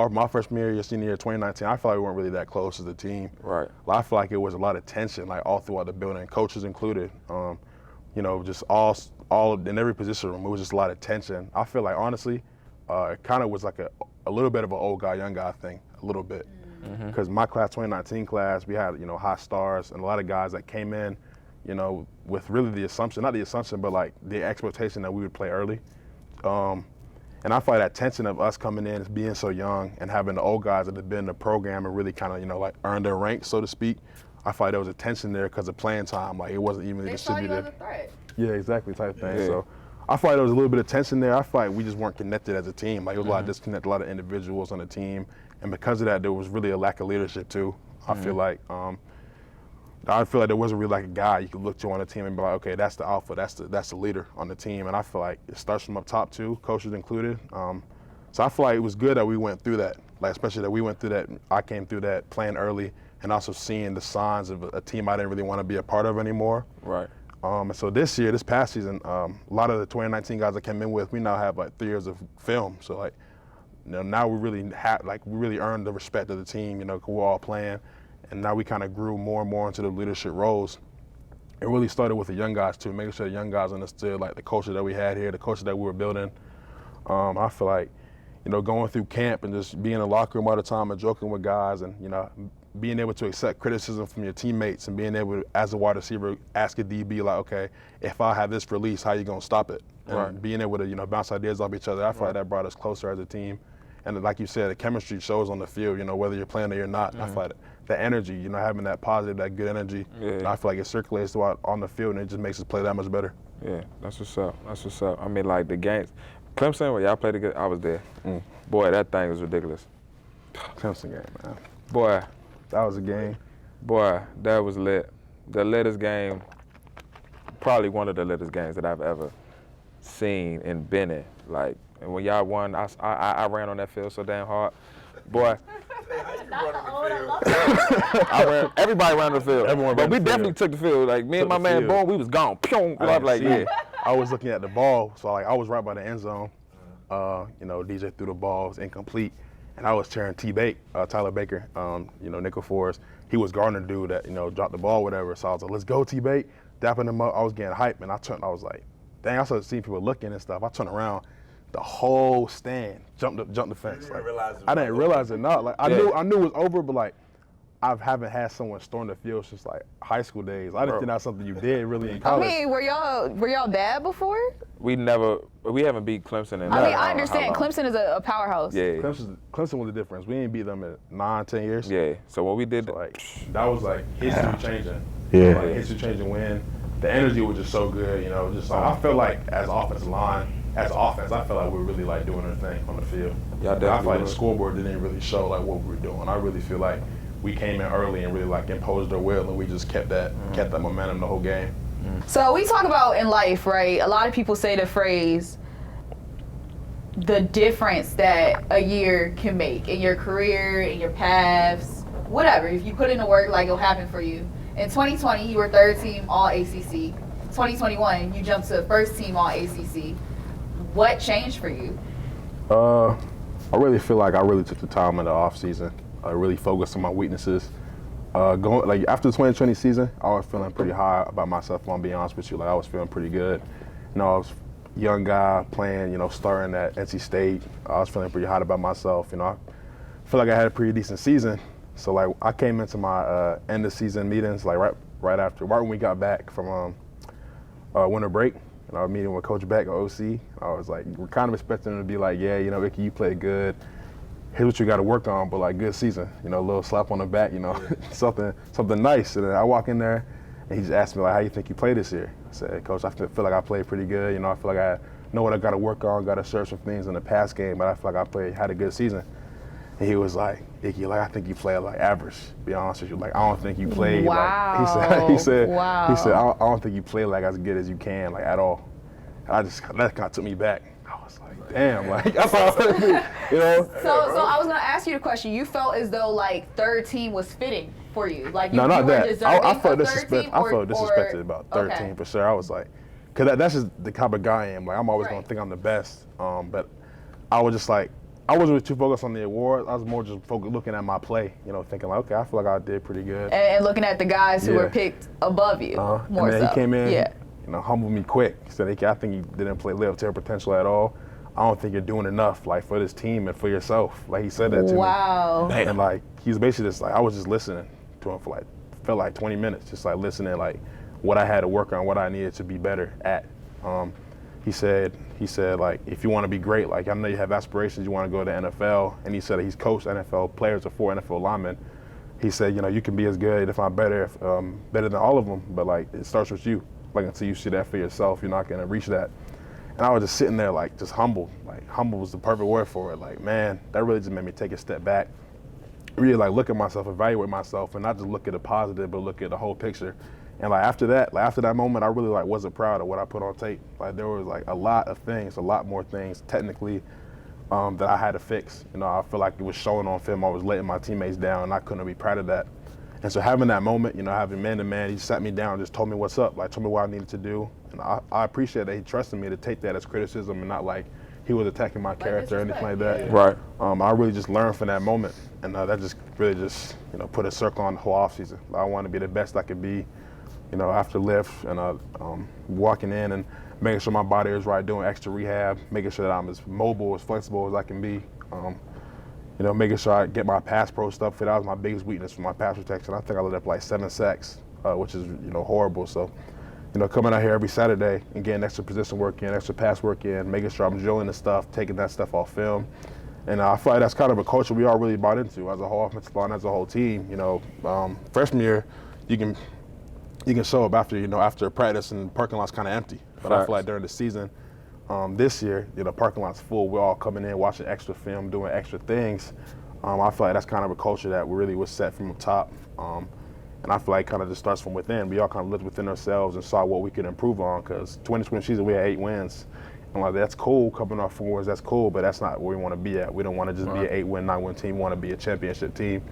my freshman year, your senior year, 2019, I feel like we weren't really that close as a team. Right. I feel like it was a lot of tension, like all throughout the building, coaches included. Just all in every position room, it was just a lot of tension. I feel like honestly, it kind of was like a little bit of an old guy, young guy thing, a little bit. Because my class, 2019 class, we had high stars and a lot of guys that came in, with really the assumption, not the assumption, but like the expectation that we would play early. And I feel like that tension of us coming in, being so young, and having the old guys that have been in the program and really kind of, like earned their rank, so to speak. I feel like there was a tension there because of playing time. Like, it wasn't evenly distributed. They saw you as a threat. Yeah, exactly, type thing. Yeah. So I feel like there was a little bit of tension there. I feel like we just weren't connected as a team. Like, it was a lot of disconnect, a lot of individuals on the team. And because of that, there was really a lack of leadership, too. I feel like there wasn't really like a guy you could look to on the team and be like, okay, that's the alpha, that's the leader on the team. And I feel like it starts from up top too, coaches included. So I feel like it was good that we went through that, like especially that we went through that. I came through that playing early and also seeing the signs of a team I didn't really want to be a part of anymore. Right. And so this past season, a lot of the 2019 guys I came in with, we now have like 3 years of film. So like, now we really earned the respect of the team. 'Cause we're all playing. And now we kind of grew more and more into the leadership roles. It really started with the young guys too, making sure the young guys understood like the culture that we had here, the culture that we were building. I feel like, going through camp and just being in the locker room all the time and joking with guys and, being able to accept criticism from your teammates and being able to, as a wide receiver, ask a DB like, okay, if I have this release, how you gonna stop it? And being able to, bounce ideas off each other, I feel like that brought us closer as a team. And like you said, the chemistry shows on the field, whether you're playing or you're not. I feel like the energy, having that positive, that good energy, I feel like it circulates throughout on the field and it just makes us play that much better. Yeah, that's what's up. That's what's up. I mean, like the games, Clemson, where y'all played together, I was there. Boy, that thing was ridiculous. Clemson game, man. Boy. That was a game. Boy, that was lit. The latest game, probably one of the latest games that I've ever seen and been in. Like, and when y'all won, I ran on that field so damn hard. Boy. Everybody ran the field. But we definitely took the field. Like, me and my man Boone, we was gone. I was like, yeah. I was looking at the ball, so like I was right by the end zone. DJ threw the ball, it was incomplete. And I was cheering Tyler Baker, nickel for us. He was guarding the dude that, dropped the ball, whatever. So I was like, let's go, T-Bait. Dapping him up. I was getting hyped, and I was like, dang, I started seeing people looking and stuff. I turned around, the whole stand jumped the fence. Like, I didn't realize it, no. Like, I knew it was over, but like, I haven't had someone storm the field since like high school days. I didn't think that's something you did really in college. I mean, were y'all bad before? We haven't beat Clemson in I understand. Clemson is a powerhouse. Yeah. Clemson was the difference. We didn't beat them in 9-10 years. Yeah. So when we did, that was like history changing. Yeah. Like history changing win. The energy was just so good. Just like, I felt like as offensive line, as offense, I felt like we were really like doing our thing on the field. Yeah, I feel like the scoreboard didn't really show like what we were doing. I really feel like we came in early and really like imposed our will, and we just kept that momentum the whole game. So we talk about in life, right? A lot of people say the phrase, the difference that a year can make in your career, in your paths, whatever. If you put in the work, like it'll happen for you. In 2020, you were 3rd team All ACC. 2021, you jumped to 1st team All ACC. What changed for you? I really feel like I really took the time in the off season. I really focused on my weaknesses. After the 2020 season, I was feeling pretty high about myself. If I'm being honest with you, like I was feeling pretty good. I was a young guy playing, starting at NC State. I was feeling pretty hot about myself. I feel like I had a pretty decent season. So like I came into my end of season meetings like right when we got back from winter break. And I was meeting with Coach Beck, OC. I was like, we're kind of expecting him to be like, yeah, Ickey, you played good. Here's what you got to work on, but like good season, a little slap on the back, something nice. And then I walk in there, and he just asked me like, how you think you played this year? I said, Coach, I feel like I played pretty good. I feel like I know what I got to work on, got to serve some things in the past game, but I feel like I had a good season. And he was like, Ickey, like I think you played like average. To be honest with you, like I don't think you played. Wow. Like, he said, I don't think you played like as good as you can, like at all. And that kind of took me back. I was like, damn, like that's all. So I was gonna ask you the question. You felt as though like 3rd team was fitting for you, like you, no, not you were that. deserving I felt of 3rd team, I felt disrespected about 3rd team for sure. I was like, cause that's just the type of guy I am. Like I'm always gonna think I'm the best. But I was just like, I wasn't really too focused on the award. I was more just looking at my play, thinking like, okay, I feel like I did pretty good. And looking at the guys who were picked above you more and then so. He came in, humbled me quick. He said, I think you didn't live up to your potential at all. I don't think you're doing enough, like for this team and for yourself. Like he said that to me. Wow. And like he's basically just like I was just listening to him for felt like 20 minutes, just like listening like what I had to work on, what I needed to be better at. he said like, if you want to be great, like I know you have aspirations, you want to go to the NFL, and he said he's coached NFL players or 4 NFL linemen. He said, you can be as good, if not better, better than all of them, but like it starts with you. Like until you see that for yourself, you're not gonna reach that. And I was just sitting there like just humbled. Like humble was the perfect word for it. Like, man, that really just made me take a step back, really like look at myself, evaluate myself, and not just look at the positive, but look at the whole picture. And like after that moment, I really like wasn't proud of what I put on tape. Like there was like a lot more things technically that I had to fix. I feel like it was showing on film. I was letting my teammates down, and I couldn't be proud of that. And so having that moment, having man-to-man, he sat me down, just told me what's up, like told me what I needed to do. And I appreciate that he trusted me to take that as criticism and not like he was attacking my character or anything like that. Right. I really just learned from that moment, and that just really just put a circle on the whole offseason. I want to be the best I could be, after lift and walking in and making sure my body is right, doing extra rehab, making sure that I'm as mobile, as flexible as I can be. Making sure I get my pass pro stuff fit. That was my biggest weakness for my pass protection. I think I let up like 7 sacks, which is horrible. So, coming out here every Saturday and getting extra position work in, extra pass work in, making sure I'm drilling the stuff, taking that stuff off film. And I feel like that's kind of a culture we all really bought into as a whole offensive line, as a whole team. Freshman year, you can show up after practice and the parking lot's kind of empty. But I feel like during the season, this year, the parking lot's full. We're all coming in, watching extra film, doing extra things. I feel like that's kind of a culture that really was set from the top. And I feel like it kind of just starts from within. We all kind of looked within ourselves and saw what we could improve on, because 2020 season, we had 8 wins. And like, that's cool, coming off 4 wins, that's cool, but that's not where we want to be at. We don't want to just be an 8-win, 9-win team. We want to be a championship team.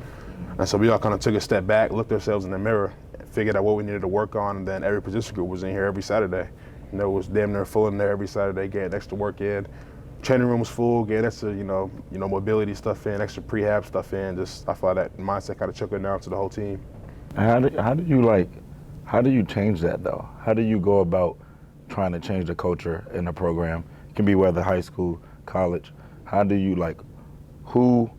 And so we all kind of took a step back, looked ourselves in the mirror, figured out what we needed to work on, and then every position group was in here every Saturday. It was damn near full in there every Saturday, getting extra work in. Training room was full, getting extra, mobility stuff in, extra prehab stuff in. Just, I feel like that mindset kind of trickled down to the whole team. How do you change that though? How do you go about trying to change the culture in the program? It can be whether high school, college. How do you who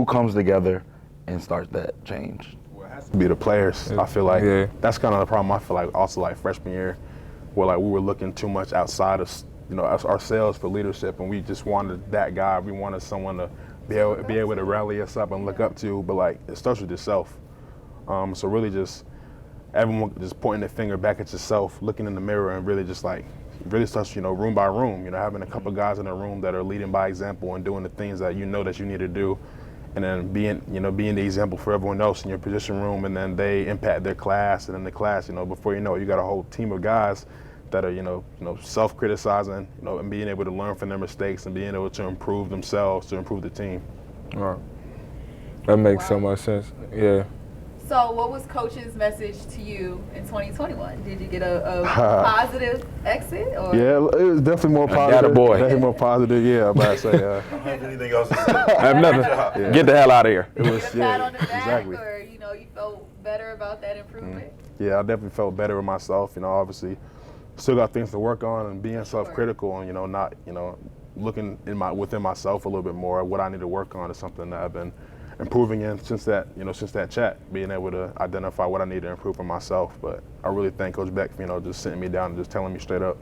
comes together and starts that change? Well, it has to be the players. I feel like that's kind of the problem. I feel like also like freshman year, where we were looking too much outside of ourselves for leadership, and we just wanted that guy. We wanted someone to be able to rally us up and look up to. But it starts with yourself. So really just everyone just pointing their finger back at yourself, looking in the mirror, and really just really starts room by room. Having a couple guys in a room that are leading by example and doing the things that that you need to do, and then being the example for everyone else in your position room, and then they impact their class, and then the class, before you know it, you got a whole team of guys that are self-criticizing, and being able to learn from their mistakes and being able to improve themselves to improve the team. Right. That makes so much sense. Yeah. So what was Coach's message to you in 2021? Did you get a positive exit? Or? Yeah, it was definitely more positive. Got a boy. Definitely more positive, yeah. But I say, I don't have anything else to say. I have nothing. Yeah. Get the hell out of here. It was, Get a pat on the back, exactly. or you felt better about that improvement? Yeah, I definitely felt better with myself. Obviously, still got things to work on, and being self-critical, and not looking within myself a little bit more. What I need to work on is something that I've been improving in since that chat, being able to identify what I need to improve for myself. But I really thank Coach Beck for just sitting me down and just telling me straight up.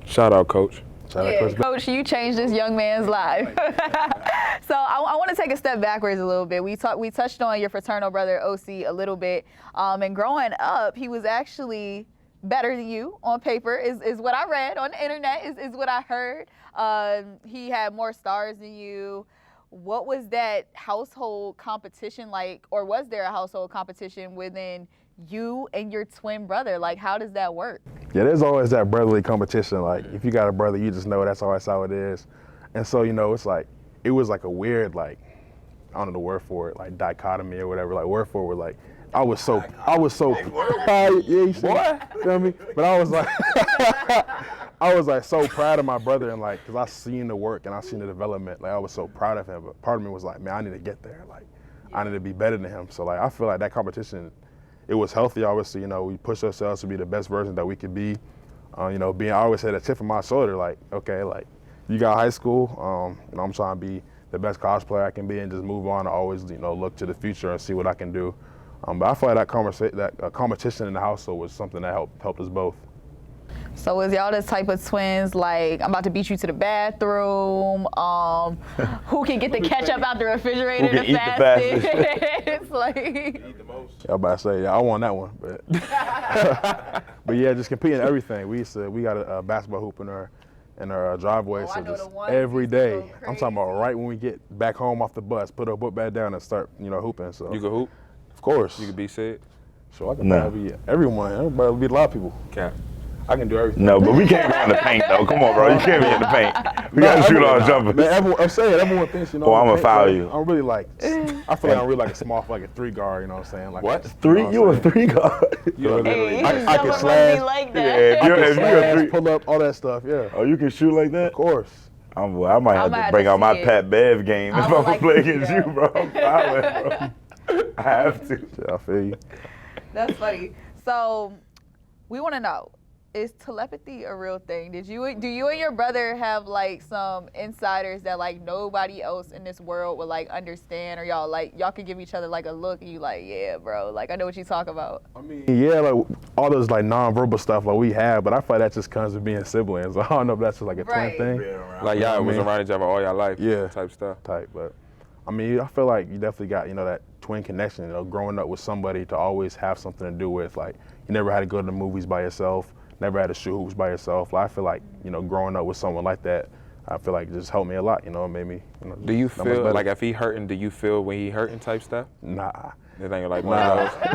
Shout out, Coach. Shout out, Coach Beck. Coach, you changed this young man's life. So I want to take a step backwards a little bit. We touched on your fraternal brother OC a little bit, and growing up, he was actually better than you on paper, is what I read on the internet, is what I heard. He had more stars than you. What was that household competition like, or was there a household competition within you and your twin brother? How does that work? Yeah, there's always that brotherly competition. If you got a brother, you just know that's always how it is. And so, it's it was a weird, I don't know the word for it, dichotomy or whatever, word for it, I was so, yeah, you see, what? You feel me? But I was I was so proud of my brother, and because I seen the work and I seen the development, I was so proud of him. But part of me was man, I need to get there. I need to be better than him. So I feel like that competition, it was healthy. Obviously, we pushed ourselves to be the best version that we could be. I always had a chip on my shoulder, okay, you got high school, I'm trying to be the best college player I can be and just move on and always, look to the future and see what I can do. But I feel like that competition in the household was something that helped us both. So is y'all the type of twins like I'm about to beat you to the bathroom? Who can get the ketchup out the refrigerator Who can the eat the fastest? fastest? It's like Yeah, I'm about to say, yeah, I won that one, but but yeah, just competing in everything. We got a basketball hoop in our driveway, I so know just the ones every used to day. go I'm talking about right when we get back home off the bus, put our book back down and start, hooping. So You can hoop. of course, You can be Ced. so I can No. be everyone. Everybody be a lot of people. Cap. I can do everything. No, but we can't be in the paint though. Come on, bro. You can't be in the paint. We gotta shoot all jumpers. Man, I'm saying everyone thinks, Oh, I'ma paint, foul bro. you. I'm really like, I feel like I'm really like a small, like a 3 guard. You know what I'm saying? Like What? Three? You a 3 guard? You are literally. hey, I some can of us slash. be like that. Yeah, if you a 3. pull up, all that stuff. Yeah, Oh, you can shoot like that? of course. I might have to bring out my Pat Bev game I if would I'm like to playing see against that. you, bro. I'm fouling, bro. I have to. Yeah, I feel you. That's funny. So we want to know, is telepathy a real thing? Do you and your brother have like some insiders that like nobody else in this world would like understand, or y'all could give each other like a look and you like, yeah, bro, like I know what you talk about. I mean, yeah, like all those like nonverbal stuff like we have, but I feel like that just comes with being siblings. I don't know if that's just like a Right. twin thing Like y'all was I mean? around each other all your life. Yeah. Type stuff. type, but I mean, I feel like you definitely got, that twin connection, growing up with somebody to always have something to do with. Like, you never had to go to the movies by yourself, never had to shoot hoops by yourself. Like, I feel like, growing up with someone like that, I feel like it just helped me a lot, it made me, Do you that much feel better. like if he hurting, do you feel when he hurting type stuff? Nah. You think like one of those?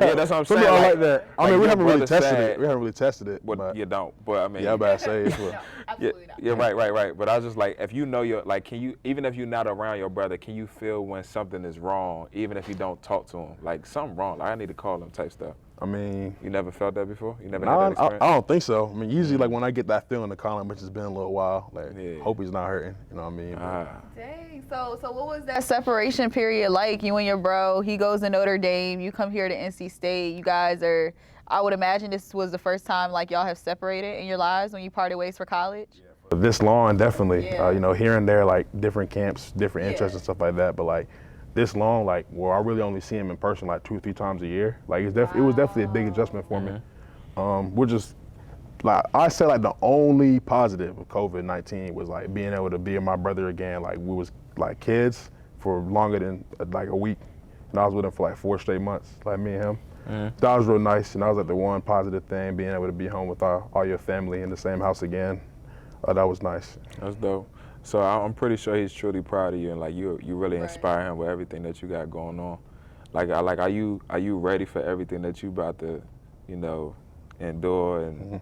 Yeah, that's what I'm Some saying. people like that. I mean, we your haven't really brother tested sad, it. We haven't really tested it. But But you don't. But I mean, yeah, I'm about to say it's No, yeah, absolutely not. yeah, right. But I was just like, if you know like, can you, even if you're not around your brother, can you feel when something is wrong, even if you don't talk to him? Like, something wrong, like I need to call him type stuff. I mean, You never felt that before? You never nah, had that experience? I don't think so. I mean, usually like when I get that feeling to call him, which has been a little while, like Yeah. hope he's not hurting. You know what I mean? But, Ah. Dang. So what was that separation period like? You and your bro, he goes to Notre Dame, you come here to NC State. You guys are, I would imagine this was the first time like y'all have separated in your lives when you parted ways for college. this long, definitely. Yeah. Here and there, like different camps, different interests Yeah. and stuff like that. But like this long, like where I really only see him in person like 2 or 3 times a year. Like it was definitely a big adjustment for me. We're just like I say like the only positive of COVID-19 was like being able to be with my brother again. Like we was like kids for longer than like a week, and I was with him for like 4 straight months, like me and him. That was real nice, and that was like the one positive thing, being able to be home with all your family in the same house again. That was nice. That's dope. So I'm pretty sure he's truly proud of you, and like you really Right. inspire him with everything that you got going on. Like are you ready for everything that you about to, endure, and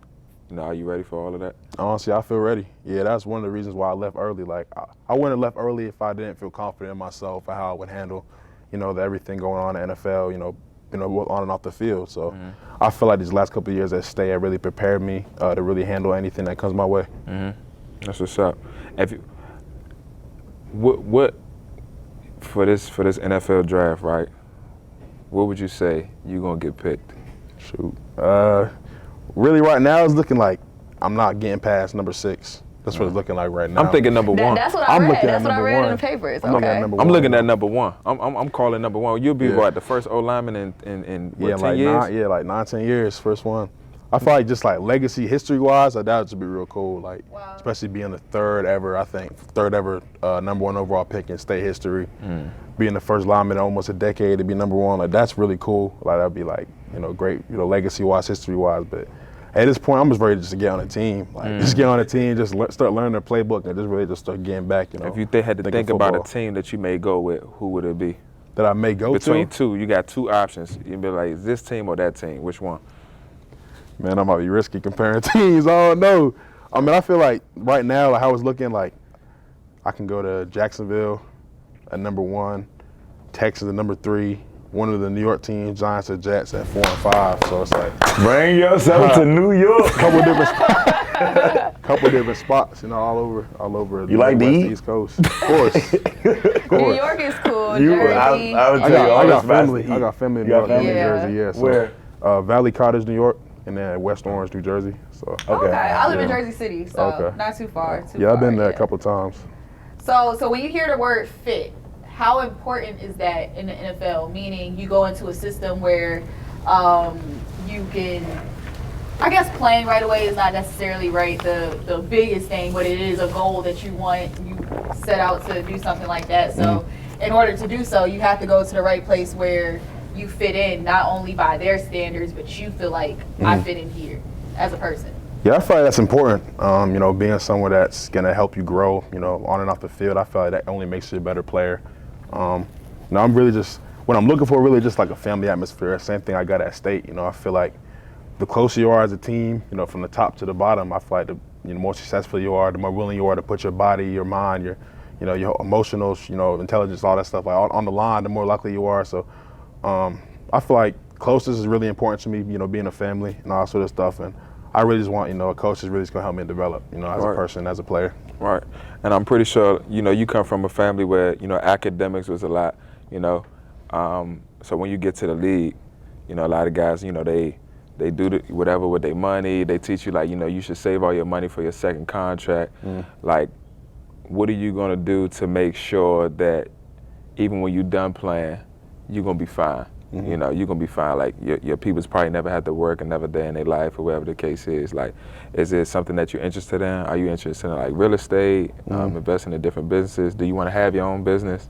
are you ready for all of that? Honestly, I feel ready. Yeah, that's one of the reasons why I left early. Like I wouldn't have left early if I didn't feel confident in myself and how I would handle, everything going on in the NFL, both on and off the field. So I feel like these last couple of years at State have really prepared me to really handle anything that comes my way. That's what's up. What for this NFL draft, right? What would you say you gonna get picked? Shoot. Really right now it's looking like I'm not getting past number 6. That's what it's looking like right now. I'm thinking number one. That's what I I'm read. looking at That's what I number read in one. the papers. I'm looking at Okay. number I'm one. looking at number one. I'm calling number one. You'll be Yeah. what, the first O lineman in what, Yeah, 10 like years? like 9-10 years, first one. I feel like just like legacy history-wise, like that would just be real cool. Like, Wow. especially being the third ever number 1 overall pick in state history. Being the first lineman in almost a decade to be number 1, like that's really cool. Like that'd be like, great, legacy-wise, history-wise. But at this point, I'm just ready to just get on a team. Like just get on a team, just start learning the playbook, and just really just start getting back. If you had to thinking think about a football. team that you may go with, who would it be? that I may go Between to. two, you got 2 options. You'd be like, is this team or that team? Which one? Man, I might be risky comparing teams. I don't know. I mean, I feel like right now, like I was looking, like I can go to Jacksonville at number 1, Texas at number 3, one of the New York teams, Giants or Jets at 4 and 5. So it's like Bring yourself to New York. couple different spots, all over. You like to Midwest, eat? East Coast, of course. New York is cool. You- Jersey. I would I tell you, all got the spots family. to I eat. got family in You New got York, and New family? Jersey. Yeah. So, Where? Valley Cottage, New York, and then West Orange, New Jersey. So Okay. I live in Yeah. Jersey City, so Okay. not too far. yeah, I've been there a couple times. So when you hear the word fit, how important is that in the NFL? Meaning you go into a system where you can I guess playing right away is not necessarily the biggest thing, but it is a goal that you set out to do something like that. So in order to do so, you have to go to the right place where you fit in, not only by their standards, but you feel like I fit in here as a person. Yeah, I feel like that's important. Being someone that's gonna help you grow, on and off the field. I feel like that only makes you a better player. I'm really just what I'm looking for, really just like a family atmosphere. Same thing I got at State. I feel like the closer you are as a team, from the top to the bottom, I feel like the more successful you are, the more willing you are to put your body, your mind, your emotional, intelligence, all that stuff on the line, the more likely you are. So I feel like closeness is really important to me, being a family and all that sort of stuff. And I really just want, a coach that's really just gonna help me develop, as a person, as a player. Right. And I'm pretty sure, you come from a family where, academics was a lot, so when you get to the league, a lot of guys, they do whatever with their money. They teach you, like, you should save all your money for your second contract. Like, what are you going to do to make sure that even when you're done playing, you're going to be fine? You're going to be fine. Like, your people's probably never had to work another day in their life or whatever the case is. Like, is it something that you're interested in? Are you interested in, like, real estate, investing in different businesses? Do you want to have your own business?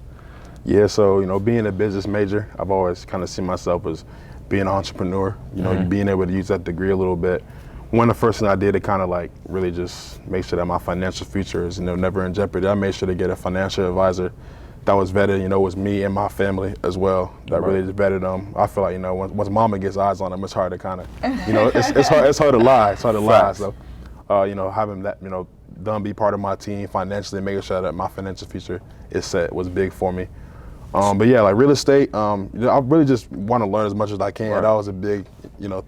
Yeah, so, being a business major, I've always kind of seen myself as being an entrepreneur, being able to use that degree a little bit. One of the first things I did to kind of like really just make sure that my financial future is, never in jeopardy, I made sure to get a financial advisor that was vetted, was me and my family as well, that really just vetted them. I feel like, once mama gets eyes on them, it's hard to kind of, it's hard to lie. It's hard to lie. So, having that, them be part of my team financially, making sure that my financial future is set was big for me. But yeah, like real estate, I really just want to learn as much as I can. Right. That was a big,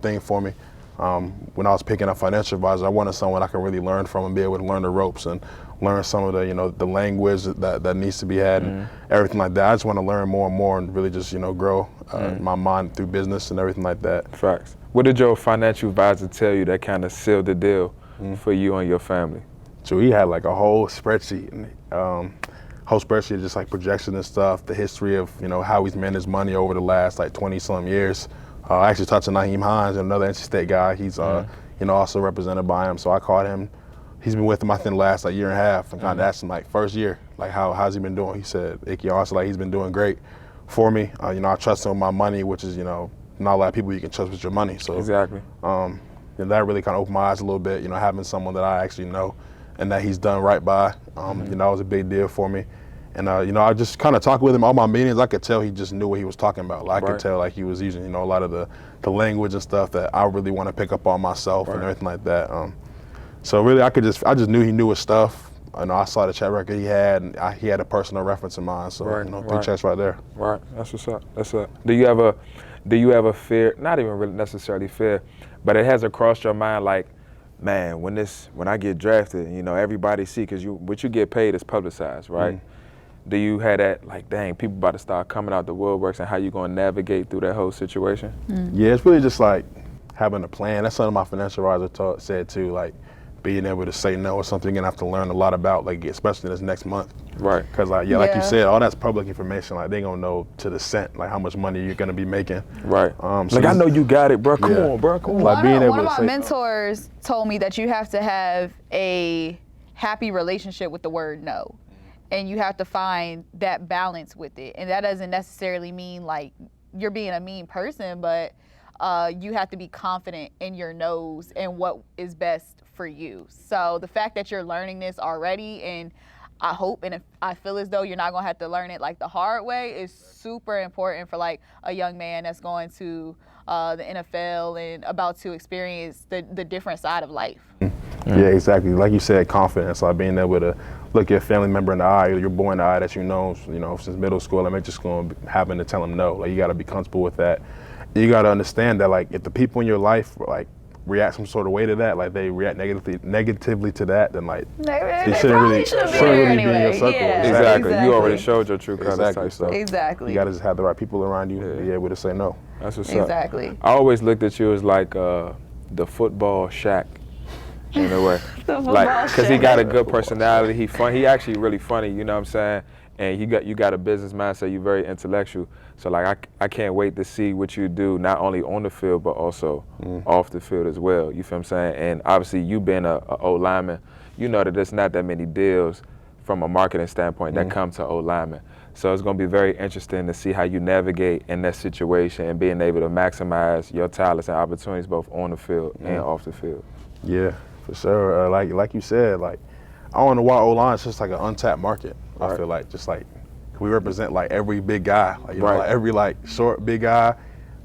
thing for me. When I was picking a financial advisor, I wanted someone I can really learn from and be able to learn the ropes and learn some of the, the language that needs to be had and everything like that. I just want to learn more and more and really just, grow my mind through business and everything like that. Facts. What did your financial advisor tell you that kind of sealed the deal for you and your family? So he had like a whole spreadsheet. Whole spreadsheet, just like projections and stuff, the history of, how he's managed money over the last like 20-some years. I actually talked to Naheem Hines, another NC State guy. He's, also represented by him. So I called him. He's been with him, I think, the last like year and a half, and kind of asked him like first year, like how's he been doing? He said, Ickey, also like he's been doing great for me. I trust him with my money, which is, not a lot of people you can trust with your money. So exactly. And that really kind of opened my eyes a little bit, having someone that I actually know and that he's done right by. That was a big deal for me. And, I just kind of talked with him all my meetings. I could tell he just knew what he was talking about. Like, I could tell like he was using, a lot of the language and stuff that I really want to pick up on myself and everything like that. So really, I just knew he knew his stuff. I saw the track record he had, and he had a personal reference in mind. So, 3 checks right there. Right, that's what's up. That's up. Do you ever fear, not even really necessarily fear, but it hasn't crossed your mind like, man, when I get drafted, everybody see, because what you get paid is publicized, right? Do you have that, like, dang, people about to start coming out the woodworks, and how you going to navigate through that whole situation? Yeah, it's really just like having a plan. That's something my financial advisor said too, like being able to say no is something you're going to have to learn a lot about, like especially this next month. Right. Because like you said, all that's public information. Like they gonna know to the cent, like how much money you're gonna be making. Right. So like I know you got it, bro. Come on, bro. Come on. Like being able one of to my say mentors told me that you have to have a happy relationship with the word no. And you have to find that balance with it. And that doesn't necessarily mean like you're being a mean person, but you have to be confident in your no's and what is best for you. So the fact that you're learning this already, and I hope and if I feel as though you're not gonna have to learn it like the hard way, is super important for like a young man that's going to the NFL and about to experience the different side of life. Yeah, exactly. Like you said, confidence, like being able to look your family member in the eye, or your boy in the eye that you know since middle school, elementary school, and having to tell them no. Like you got to be comfortable with that. You got to understand that like if the people in your life like react some sort of way to that, like they react negatively to that, then like they shouldn't really be in your circle. Yeah, exactly. You already showed your true colors. Exactly. So exactly. You got to just have the right people around you to be able to say no. That's what's exactly. up. I always looked at you as like the football Shaq. in a way. The Like, cause he shit. got a good personality. He fun. He actually really funny. You know what I'm saying? And you got a business mindset. You're very intellectual. So like I can't wait to see what you do not only on the field but also off the field as well. You feel what I'm saying? And obviously you being a O lineman, you know that there's not that many deals from a marketing standpoint that come to O linemen. So it's going to be very interesting to see how you navigate in that situation and being able to maximize your talents and opportunities both on the field and off the field. Yeah, for sure. Like you said, like I don't know why O-line is just like an untapped market. Right. I feel like just like we represent like every big guy, like you know, Right. like every like short big guy,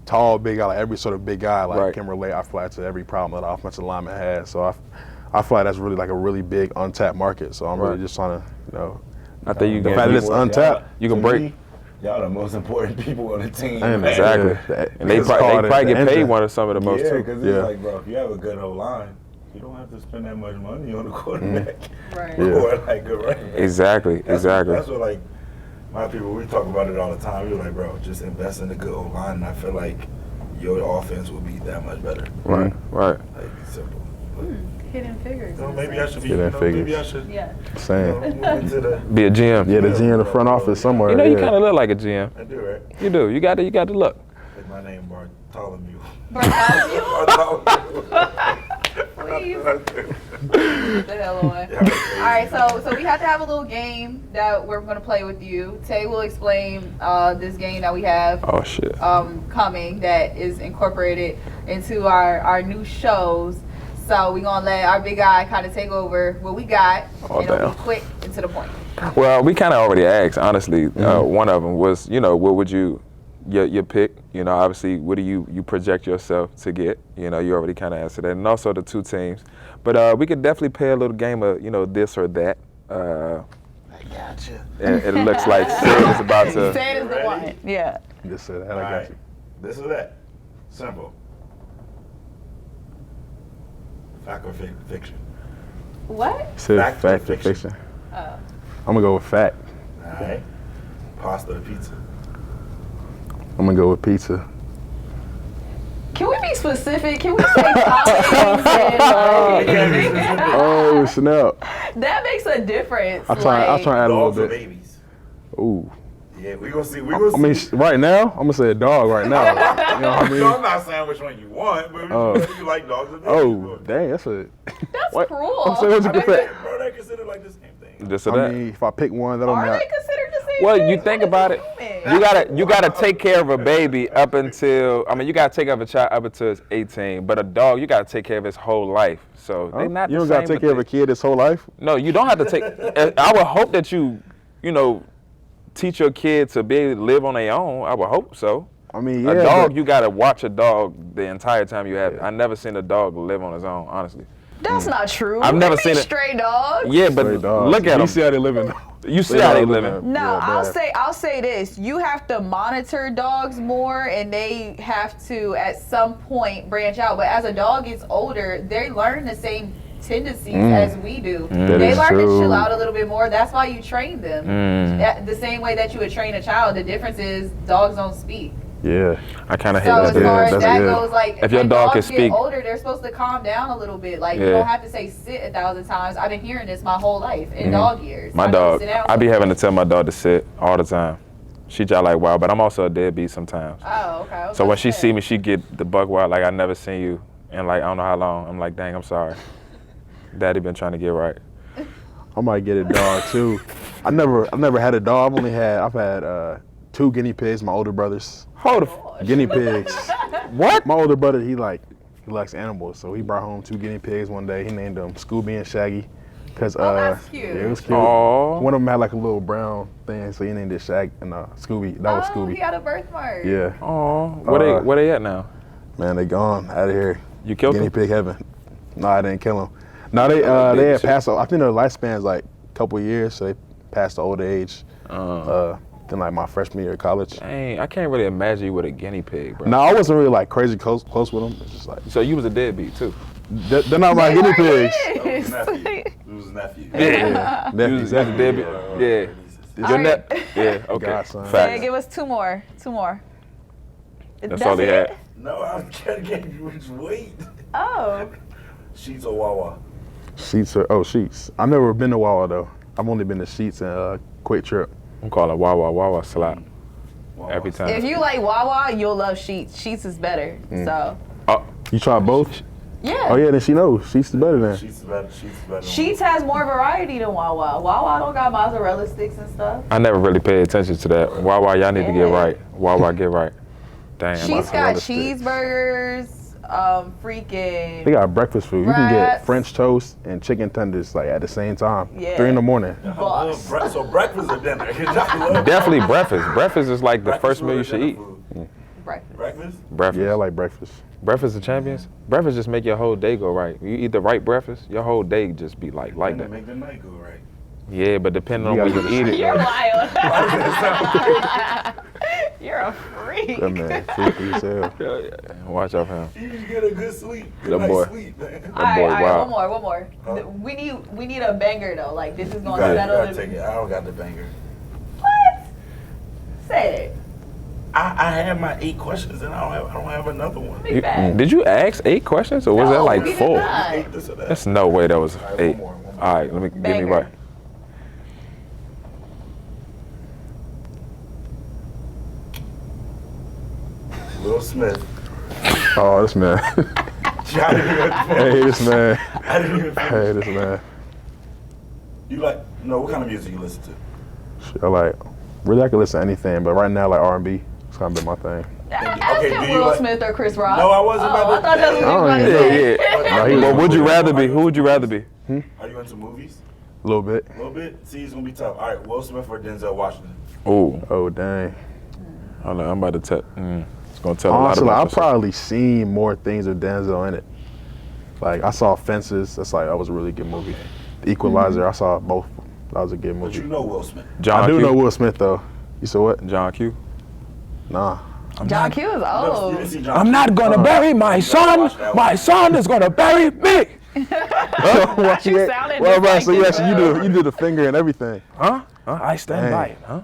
tall big guy, like every sort of big guy like Right. can relate. I feel like to every problem that an offensive lineman has. So I feel like that's really like a really big untapped market. So I'm Right. really just trying to I think you the can fact that it's untapped. You can To break. me, y'all the most important people on the team. And man. Exactly. Yeah. And they It's probably called get the paid engine. one of some of the most Yeah, too. because it's Yeah. like, bro, if you have a good whole line, you don't have to spend that much money on the quarterback. Right. Yeah. Or like a running back. Exactly. That's what like my people, we talk about it all the time. We're like, bro, just invest in a good old line, and I feel like your offense will be that much better. Right. Right. Like simple. Hidden figures. So maybe I should be. Hidden Maybe I figures. should. Yeah. Same. Move into the. Be a GM. Yeah, the GM in the front office somewhere. You know, you yeah. kind of look like a GM. I do, right? You do. You got to look. Like my name, Bartholomew. Bartholomew? Please. Get the hell away. All right, so we have to have a little game that we're going to play with you. Tay will explain this game that we have Oh shit. coming that is incorporated into our new shows. So we're going to let our big guy kind of take over what we got, Oh, and it'll damn. be quick and to the point. Well, we kind of already asked, honestly. One of them was, you know, what would you, your pick, you know, obviously, what do you project yourself to get? You know, you already kind of answered that. And also the two teams. But we could definitely play a little game of, you know, this or that. I gotcha. And it looks like Ced is about to. Say it is the Ready? one. Yeah. Just said that. All I got right. you. This is that. Simple. Fact or fiction? What? Said Fact or fact or fiction? fiction. Oh. I'm gonna go with fact. All right. Pasta or pizza? I'm gonna go with pizza. Can we be specific? Can we say toppings and like, Oh snap! that makes a difference. I'll try to add a little Dogs or bit. babies? Ooh. Yeah, we gonna see. We I gonna mean, see. right now, I'm gonna say a dog right now. You know what I No, I'm mean? not saying which one you want, but whether you like dogs or babies. Oh, dang, that's a. That's What? cruel. I'm saying, what's your I mean, prefer- Bro, they consider like the same thing. This or I that. mean, if I pick one, that don't Are matter. they considered the same Well, thing? you think What is about it. human? You gotta take care of a baby up until, I mean, you gotta take care of a child up until it's 18. But a dog, you gotta take care of his whole life. So Huh? they not You the don't same. gotta take but care of a they- kid his whole life. No, you don't have to take. I would hope that you know, teach your kid to be able to live on their own. I would hope so. I mean, yeah. A dog, but- you gotta watch a dog the entire time you have it. I never seen a dog live on his own, honestly. That's not true. I've never They seen be it. Stray dogs. Yeah, but Stray dogs. look at You them. see how they living. You see how they living. No, Yeah, I'll say this. You have to monitor dogs more, and they have to at some point branch out. But as a dog gets older, they learn the same tendencies as we do. That They is learn to true. chill out a little bit more. That's why you train them. The same way that you would train a child. The difference is dogs don't speak. Yeah. I kind of hate So that. as Yeah, far as that's that good. goes, like If your when dog dogs can get speak- older, they're supposed to calm down a little bit. Like you Yeah. don't have to say sit 1,000 times. I've been hearing this my whole life in dog years. My I know to dog, sit down I be sometimes. having to tell my dog to sit all the time. She just like wild, but I'm also a deadbeat sometimes. Oh, okay. I was So about when to she say. see me, she get the buck wild like I never seen you, and like I don't know how long. I'm like, dang, I'm sorry. Daddy been trying to get right. I might get a dog too. I never had a dog. I've had 2 guinea pigs. My older brothers. Hold the Guinea pigs. what? My older brother, he likes animals, so he brought home 2 guinea pigs one day. He named them Scooby and Shaggy, cause that's cute. yeah, it was cute. Aw. One of them had like a little brown thing, so he named it Shaggy and Scooby. That was Oh, Scooby. he got a birthmark. Yeah, Oh, where they at now? man, they gone out of here. You killed Guinea them? pig heaven. No, I didn't kill them. No, they had shit. passed. I think their lifespan's like a couple years, so they passed the old age. Then like my freshman year of college. Dang, I can't really imagine you with a guinea pig, bro. No, I wasn't really like crazy close with them. It's just like So you was a deadbeat too. they're not my guinea pigs. Yes. It was his nephew. Yeah. Nephew, You was a deadbeat. Yeah. Your Alright. net. Yeah. Okay. Godson. Yeah, Facts. give us 2 more. 2 more. That's all they had. No, I'm trying to get you. Just wait. Oh. Sheets or Wawa? Sheets or Sheets. I've never been to Wawa though. I've only been to Sheets and Quick Trip. I'm calling Wawa slap every time. If you like Wawa, you'll love Sheets. Sheets is better. So. You tried both? Yeah. Oh yeah, then she knows. Sheets is better than. Sheets is better. Sheets has more variety than Wawa. Wawa don't got mozzarella sticks and stuff. I never really paid attention to that. Wawa, y'all need to get right. Wawa, get right. Damn. Sheets got mozzarella sticks. cheeseburgers, freaking. They got breakfast food. You can get wraps. French toast and chicken tenders like at the same time. Yeah. 3 in the morning. Boss. So breakfast or dinner? Definitely breakfast. Breakfast is like the first meal you should eat. Breakfast. Breakfast? Breakfast. Yeah, I like breakfast. Breakfast of champions. Breakfast just make your whole day go right. You eat the right breakfast, your whole day just be like that. Make the night go right. Yeah, but depending on You when gotta you eat it. You're like- wild. You're a freak. That man, freaky as hell. Watch out for him. You just get a good sleep. That boy. Sleep, man. All right, boy all right, wild. one more. Huh? We need a banger though. Like this is You gonna settle gotta in. take it. I don't got the banger. What? Say it. I had my 8 questions and I don't have another one. Big bag. Did you ask 8 questions or was No, that like we did 4? not. 8 this or that. That's no way that was All right, 8. one more. All right, let me get me Banger. right. Will Smith. Oh, this man. I didn't even Hey, this man. I didn't even finish. Hey, this man. You what kind of music you listen to? Shit, I like, really I can listen to anything, but right now like R&B. It's kind of been my thing. Ask Okay, him do you Will like- Smith or Chris Rock. No, I wasn't Oh, about I to- thought that's what you I were don't about to even- say. No, he was Well, would you rather be? Who would you rather be? Are you into movies? A little bit. A little bit? See, it's gonna be tough. All right, Will Smith or Denzel Washington? Ooh, Oh, dang. I'm about to tell. It's gonna tell Honestly, a lot I've about yourself. probably seen more things with Denzel in it. Like, I saw Fences. That was a really good movie. The Equalizer, I saw both. That was a good But you movie. know Will Smith. John I do Q. know Will Smith, though. You said what? John Q. Nah. John Q is You old. didn't see John I'm Q? not gonna bury my son. My son is gonna bury me. You sounded Well, just right, like so this, you do the finger and everything. Huh? I stand Dang. by it. Huh?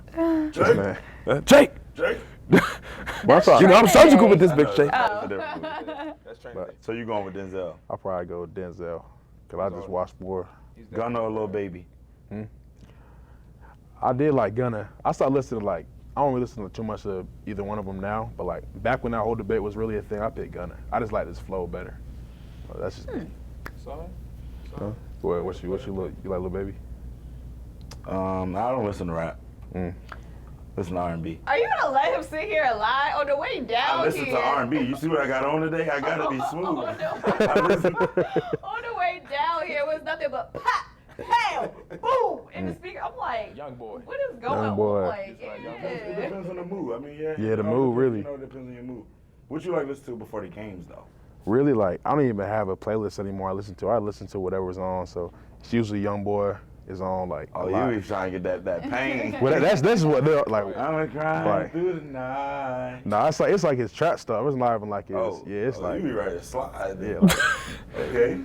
This man. Jake. Jake? Well, I saw- You know I'm surgical with this big Jake. So you going with Denzel? I'll probably go with Denzel. Because I just watched more. Gunna or Lil Baby? I did like Gunna. I started listening to I don't really listen to too much of either one of them now, but like back when that whole debate was really a thing, I picked Gunna. I just like his flow better. But that's just me. Huh? What you look? You like Lil Baby? I don't listen to rap. Mm. Listen to R&B. Are you gonna let him sit here and lie on the way down I listen here? to R&B. You see what I got on today? I gotta be smooth. On the way down here was nothing but pop, pow, boom in the speaker. I'm like, Young boy. what is going Young boy. on? Like, It yeah. depends on the mood. I mean, yeah. Yeah, the it all mood, depends, really. You know, it depends on your mood. What you like listen to before the games, though? Really, like, I don't even have a playlist anymore I listen to. I listen to whatever's on, so it's usually Young Boy is on, like, a Oh, lot. you be trying to get that pain. Well, that's what they're, like, I'm crying Right. through the night. nah, it's like his trap stuff. It's not even like his, it's like, you be ready to slide. yeah, Then. like, Okay.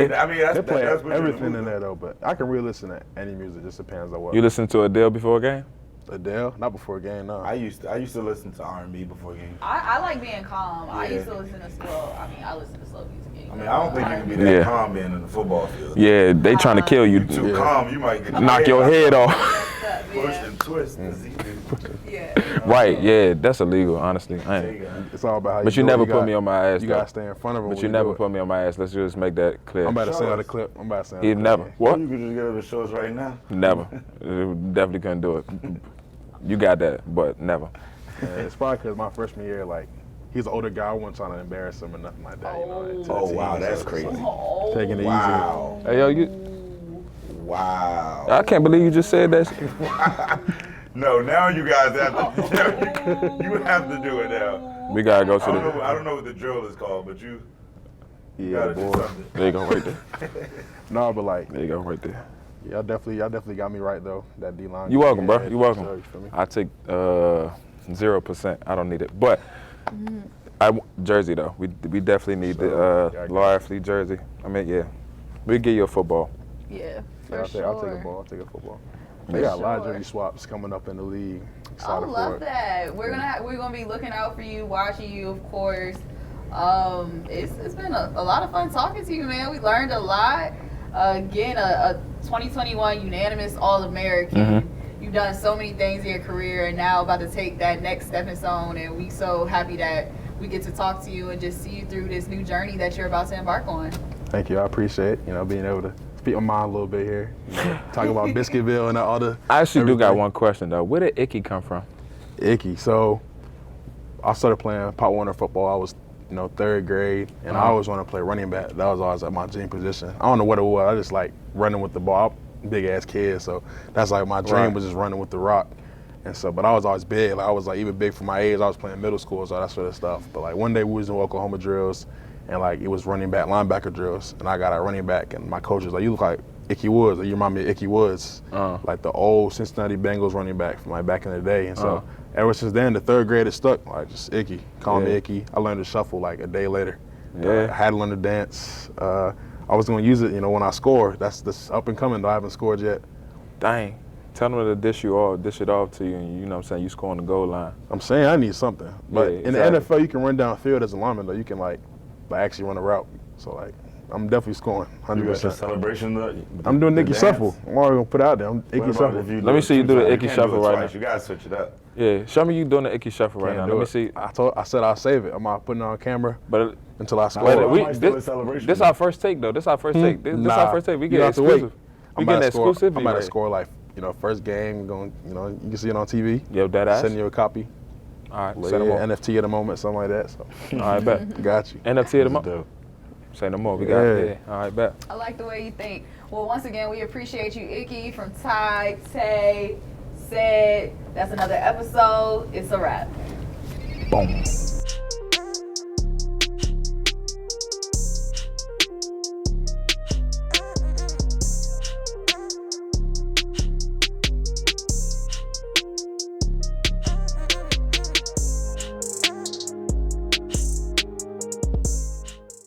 Yeah. I mean, that's they play that's what everything you're in there, though, but I can really listen to any music, just depends on what. You listen to Adele before a game? Adele? Not before a game, no. I used to listen to R&B before games. I like being calm. I Yeah. used to listen to slow. I listen to slow music. I mean, I don't think you can be that Yeah. calm being in the football field. Yeah, they trying to kill you. Too calm, you might get Knock your head off. pushed and twist. Yeah. Right, yeah, that's illegal, honestly. I ain't. It's all about how But you you do it. never put got- me on my ass, You though. gotta stay in front of him. But when you do never it. put me on my ass. Let's just make that clear. I'm about to Show send out the us. clip. I'm about to send out He the never. clip. What? You could just get over the shows right now. Never. Definitely couldn't do it. You got that, but never. Yeah, it's probably because my freshman year, like, he's an older guy. I wasn't trying to embarrass him or nothing like that, you know. Like, to the Oh team, wow, so that's it's crazy. like taking it Wow. Hey, yo, Wow. I can't believe you just said that. No, now you guys have to. You have to do it now. We gotta go to I the. don't know what the drill is called, but you easy. Yeah, gotta do boy. something. There you go, right there. No, but like, There you go, right there. y'all definitely got me right though. That D line. You welcome, bro. You welcome. You feel me? I take 0%. I don't need it, but jersey though. We definitely need Sure. the Yeah, I low athlete jersey. I mean, yeah, we get you a football. Yeah, for Yeah, sure. I'll take a ball. I'll take a football. They got a lot of sure. jersey swaps coming up in the league. I Excited for love it. that. We're gonna be looking out for you, watching you, of course. It's been a lot of fun talking to you, man. We learned a lot. Again, a 2021 unanimous All-American. Mm-hmm. You've done so many things in your career, and now about to take that next stepping stone. And we so happy that we get to talk to you and just see you through this new journey that you're about to embark on. Thank you. I appreciate, being able to speak my mind a little bit here. Talk about Biscuitville and all the. I actually do got everything. one question though. Where did Ickey come from? Ickey. So I started playing Pop Warner football. I was, 3rd grade, and I always wanted to play running back. That was always like my dream position. I don't know what it was. I just like running with the ball. I'm a big ass kid, so that's like my dream was just running with the rock. And so, but I was always big. Like I was like even big for my age. I was playing middle school, so that sort of stuff. But like one day we was in Oklahoma drills, and like it was running back, linebacker drills, and I got a running back, and my coach was like, "You look like Ickey Woods. Like, you remind me of Ickey Woods, like the old Cincinnati Bengals running back from like back in the day." And so ever since then, the 3rd grade it stuck. Like just Ickey, call me Ickey. I learned to shuffle like a day later. I had to learn to dance. I was gonna use it, when I score. That's this up and coming though. I haven't scored yet. Dang. Tell them to dish it off to you, and you know what I'm saying, you score on the goal line. I'm saying I need something. But Yeah, in the NFL, you can run downfield as a lineman though. You can like actually run a route. So like I'm definitely scoring 100%. You got your celebration. I'm doing Ickey dance? Shuffle. I'm already gonna put it out there. I'm Ickey Shuffle. Let me see you do the Ickey Shuffle right now. You gotta switch it up. Yeah, show me you doing the Ickey Shuffle right now. Let me see. I said I'll save it. I'm not putting it on camera But until I score. this our first take though. This our first take. This our first take. We get exclusive. We get exclusivity. I'm about to right? score like first game. Going, you can see it on TV. Yo, that ass. Send you a copy. All right, Like, say no more. NFT at the moment, something like that. So. All right, bet. Got you. NFT at the moment. Say no more. We got it. Yeah. All right, bet. I like the way you think. Well, once again, we appreciate you, Ickey, from Ty, Tay, Ced. That's another episode. It's a wrap. Boom.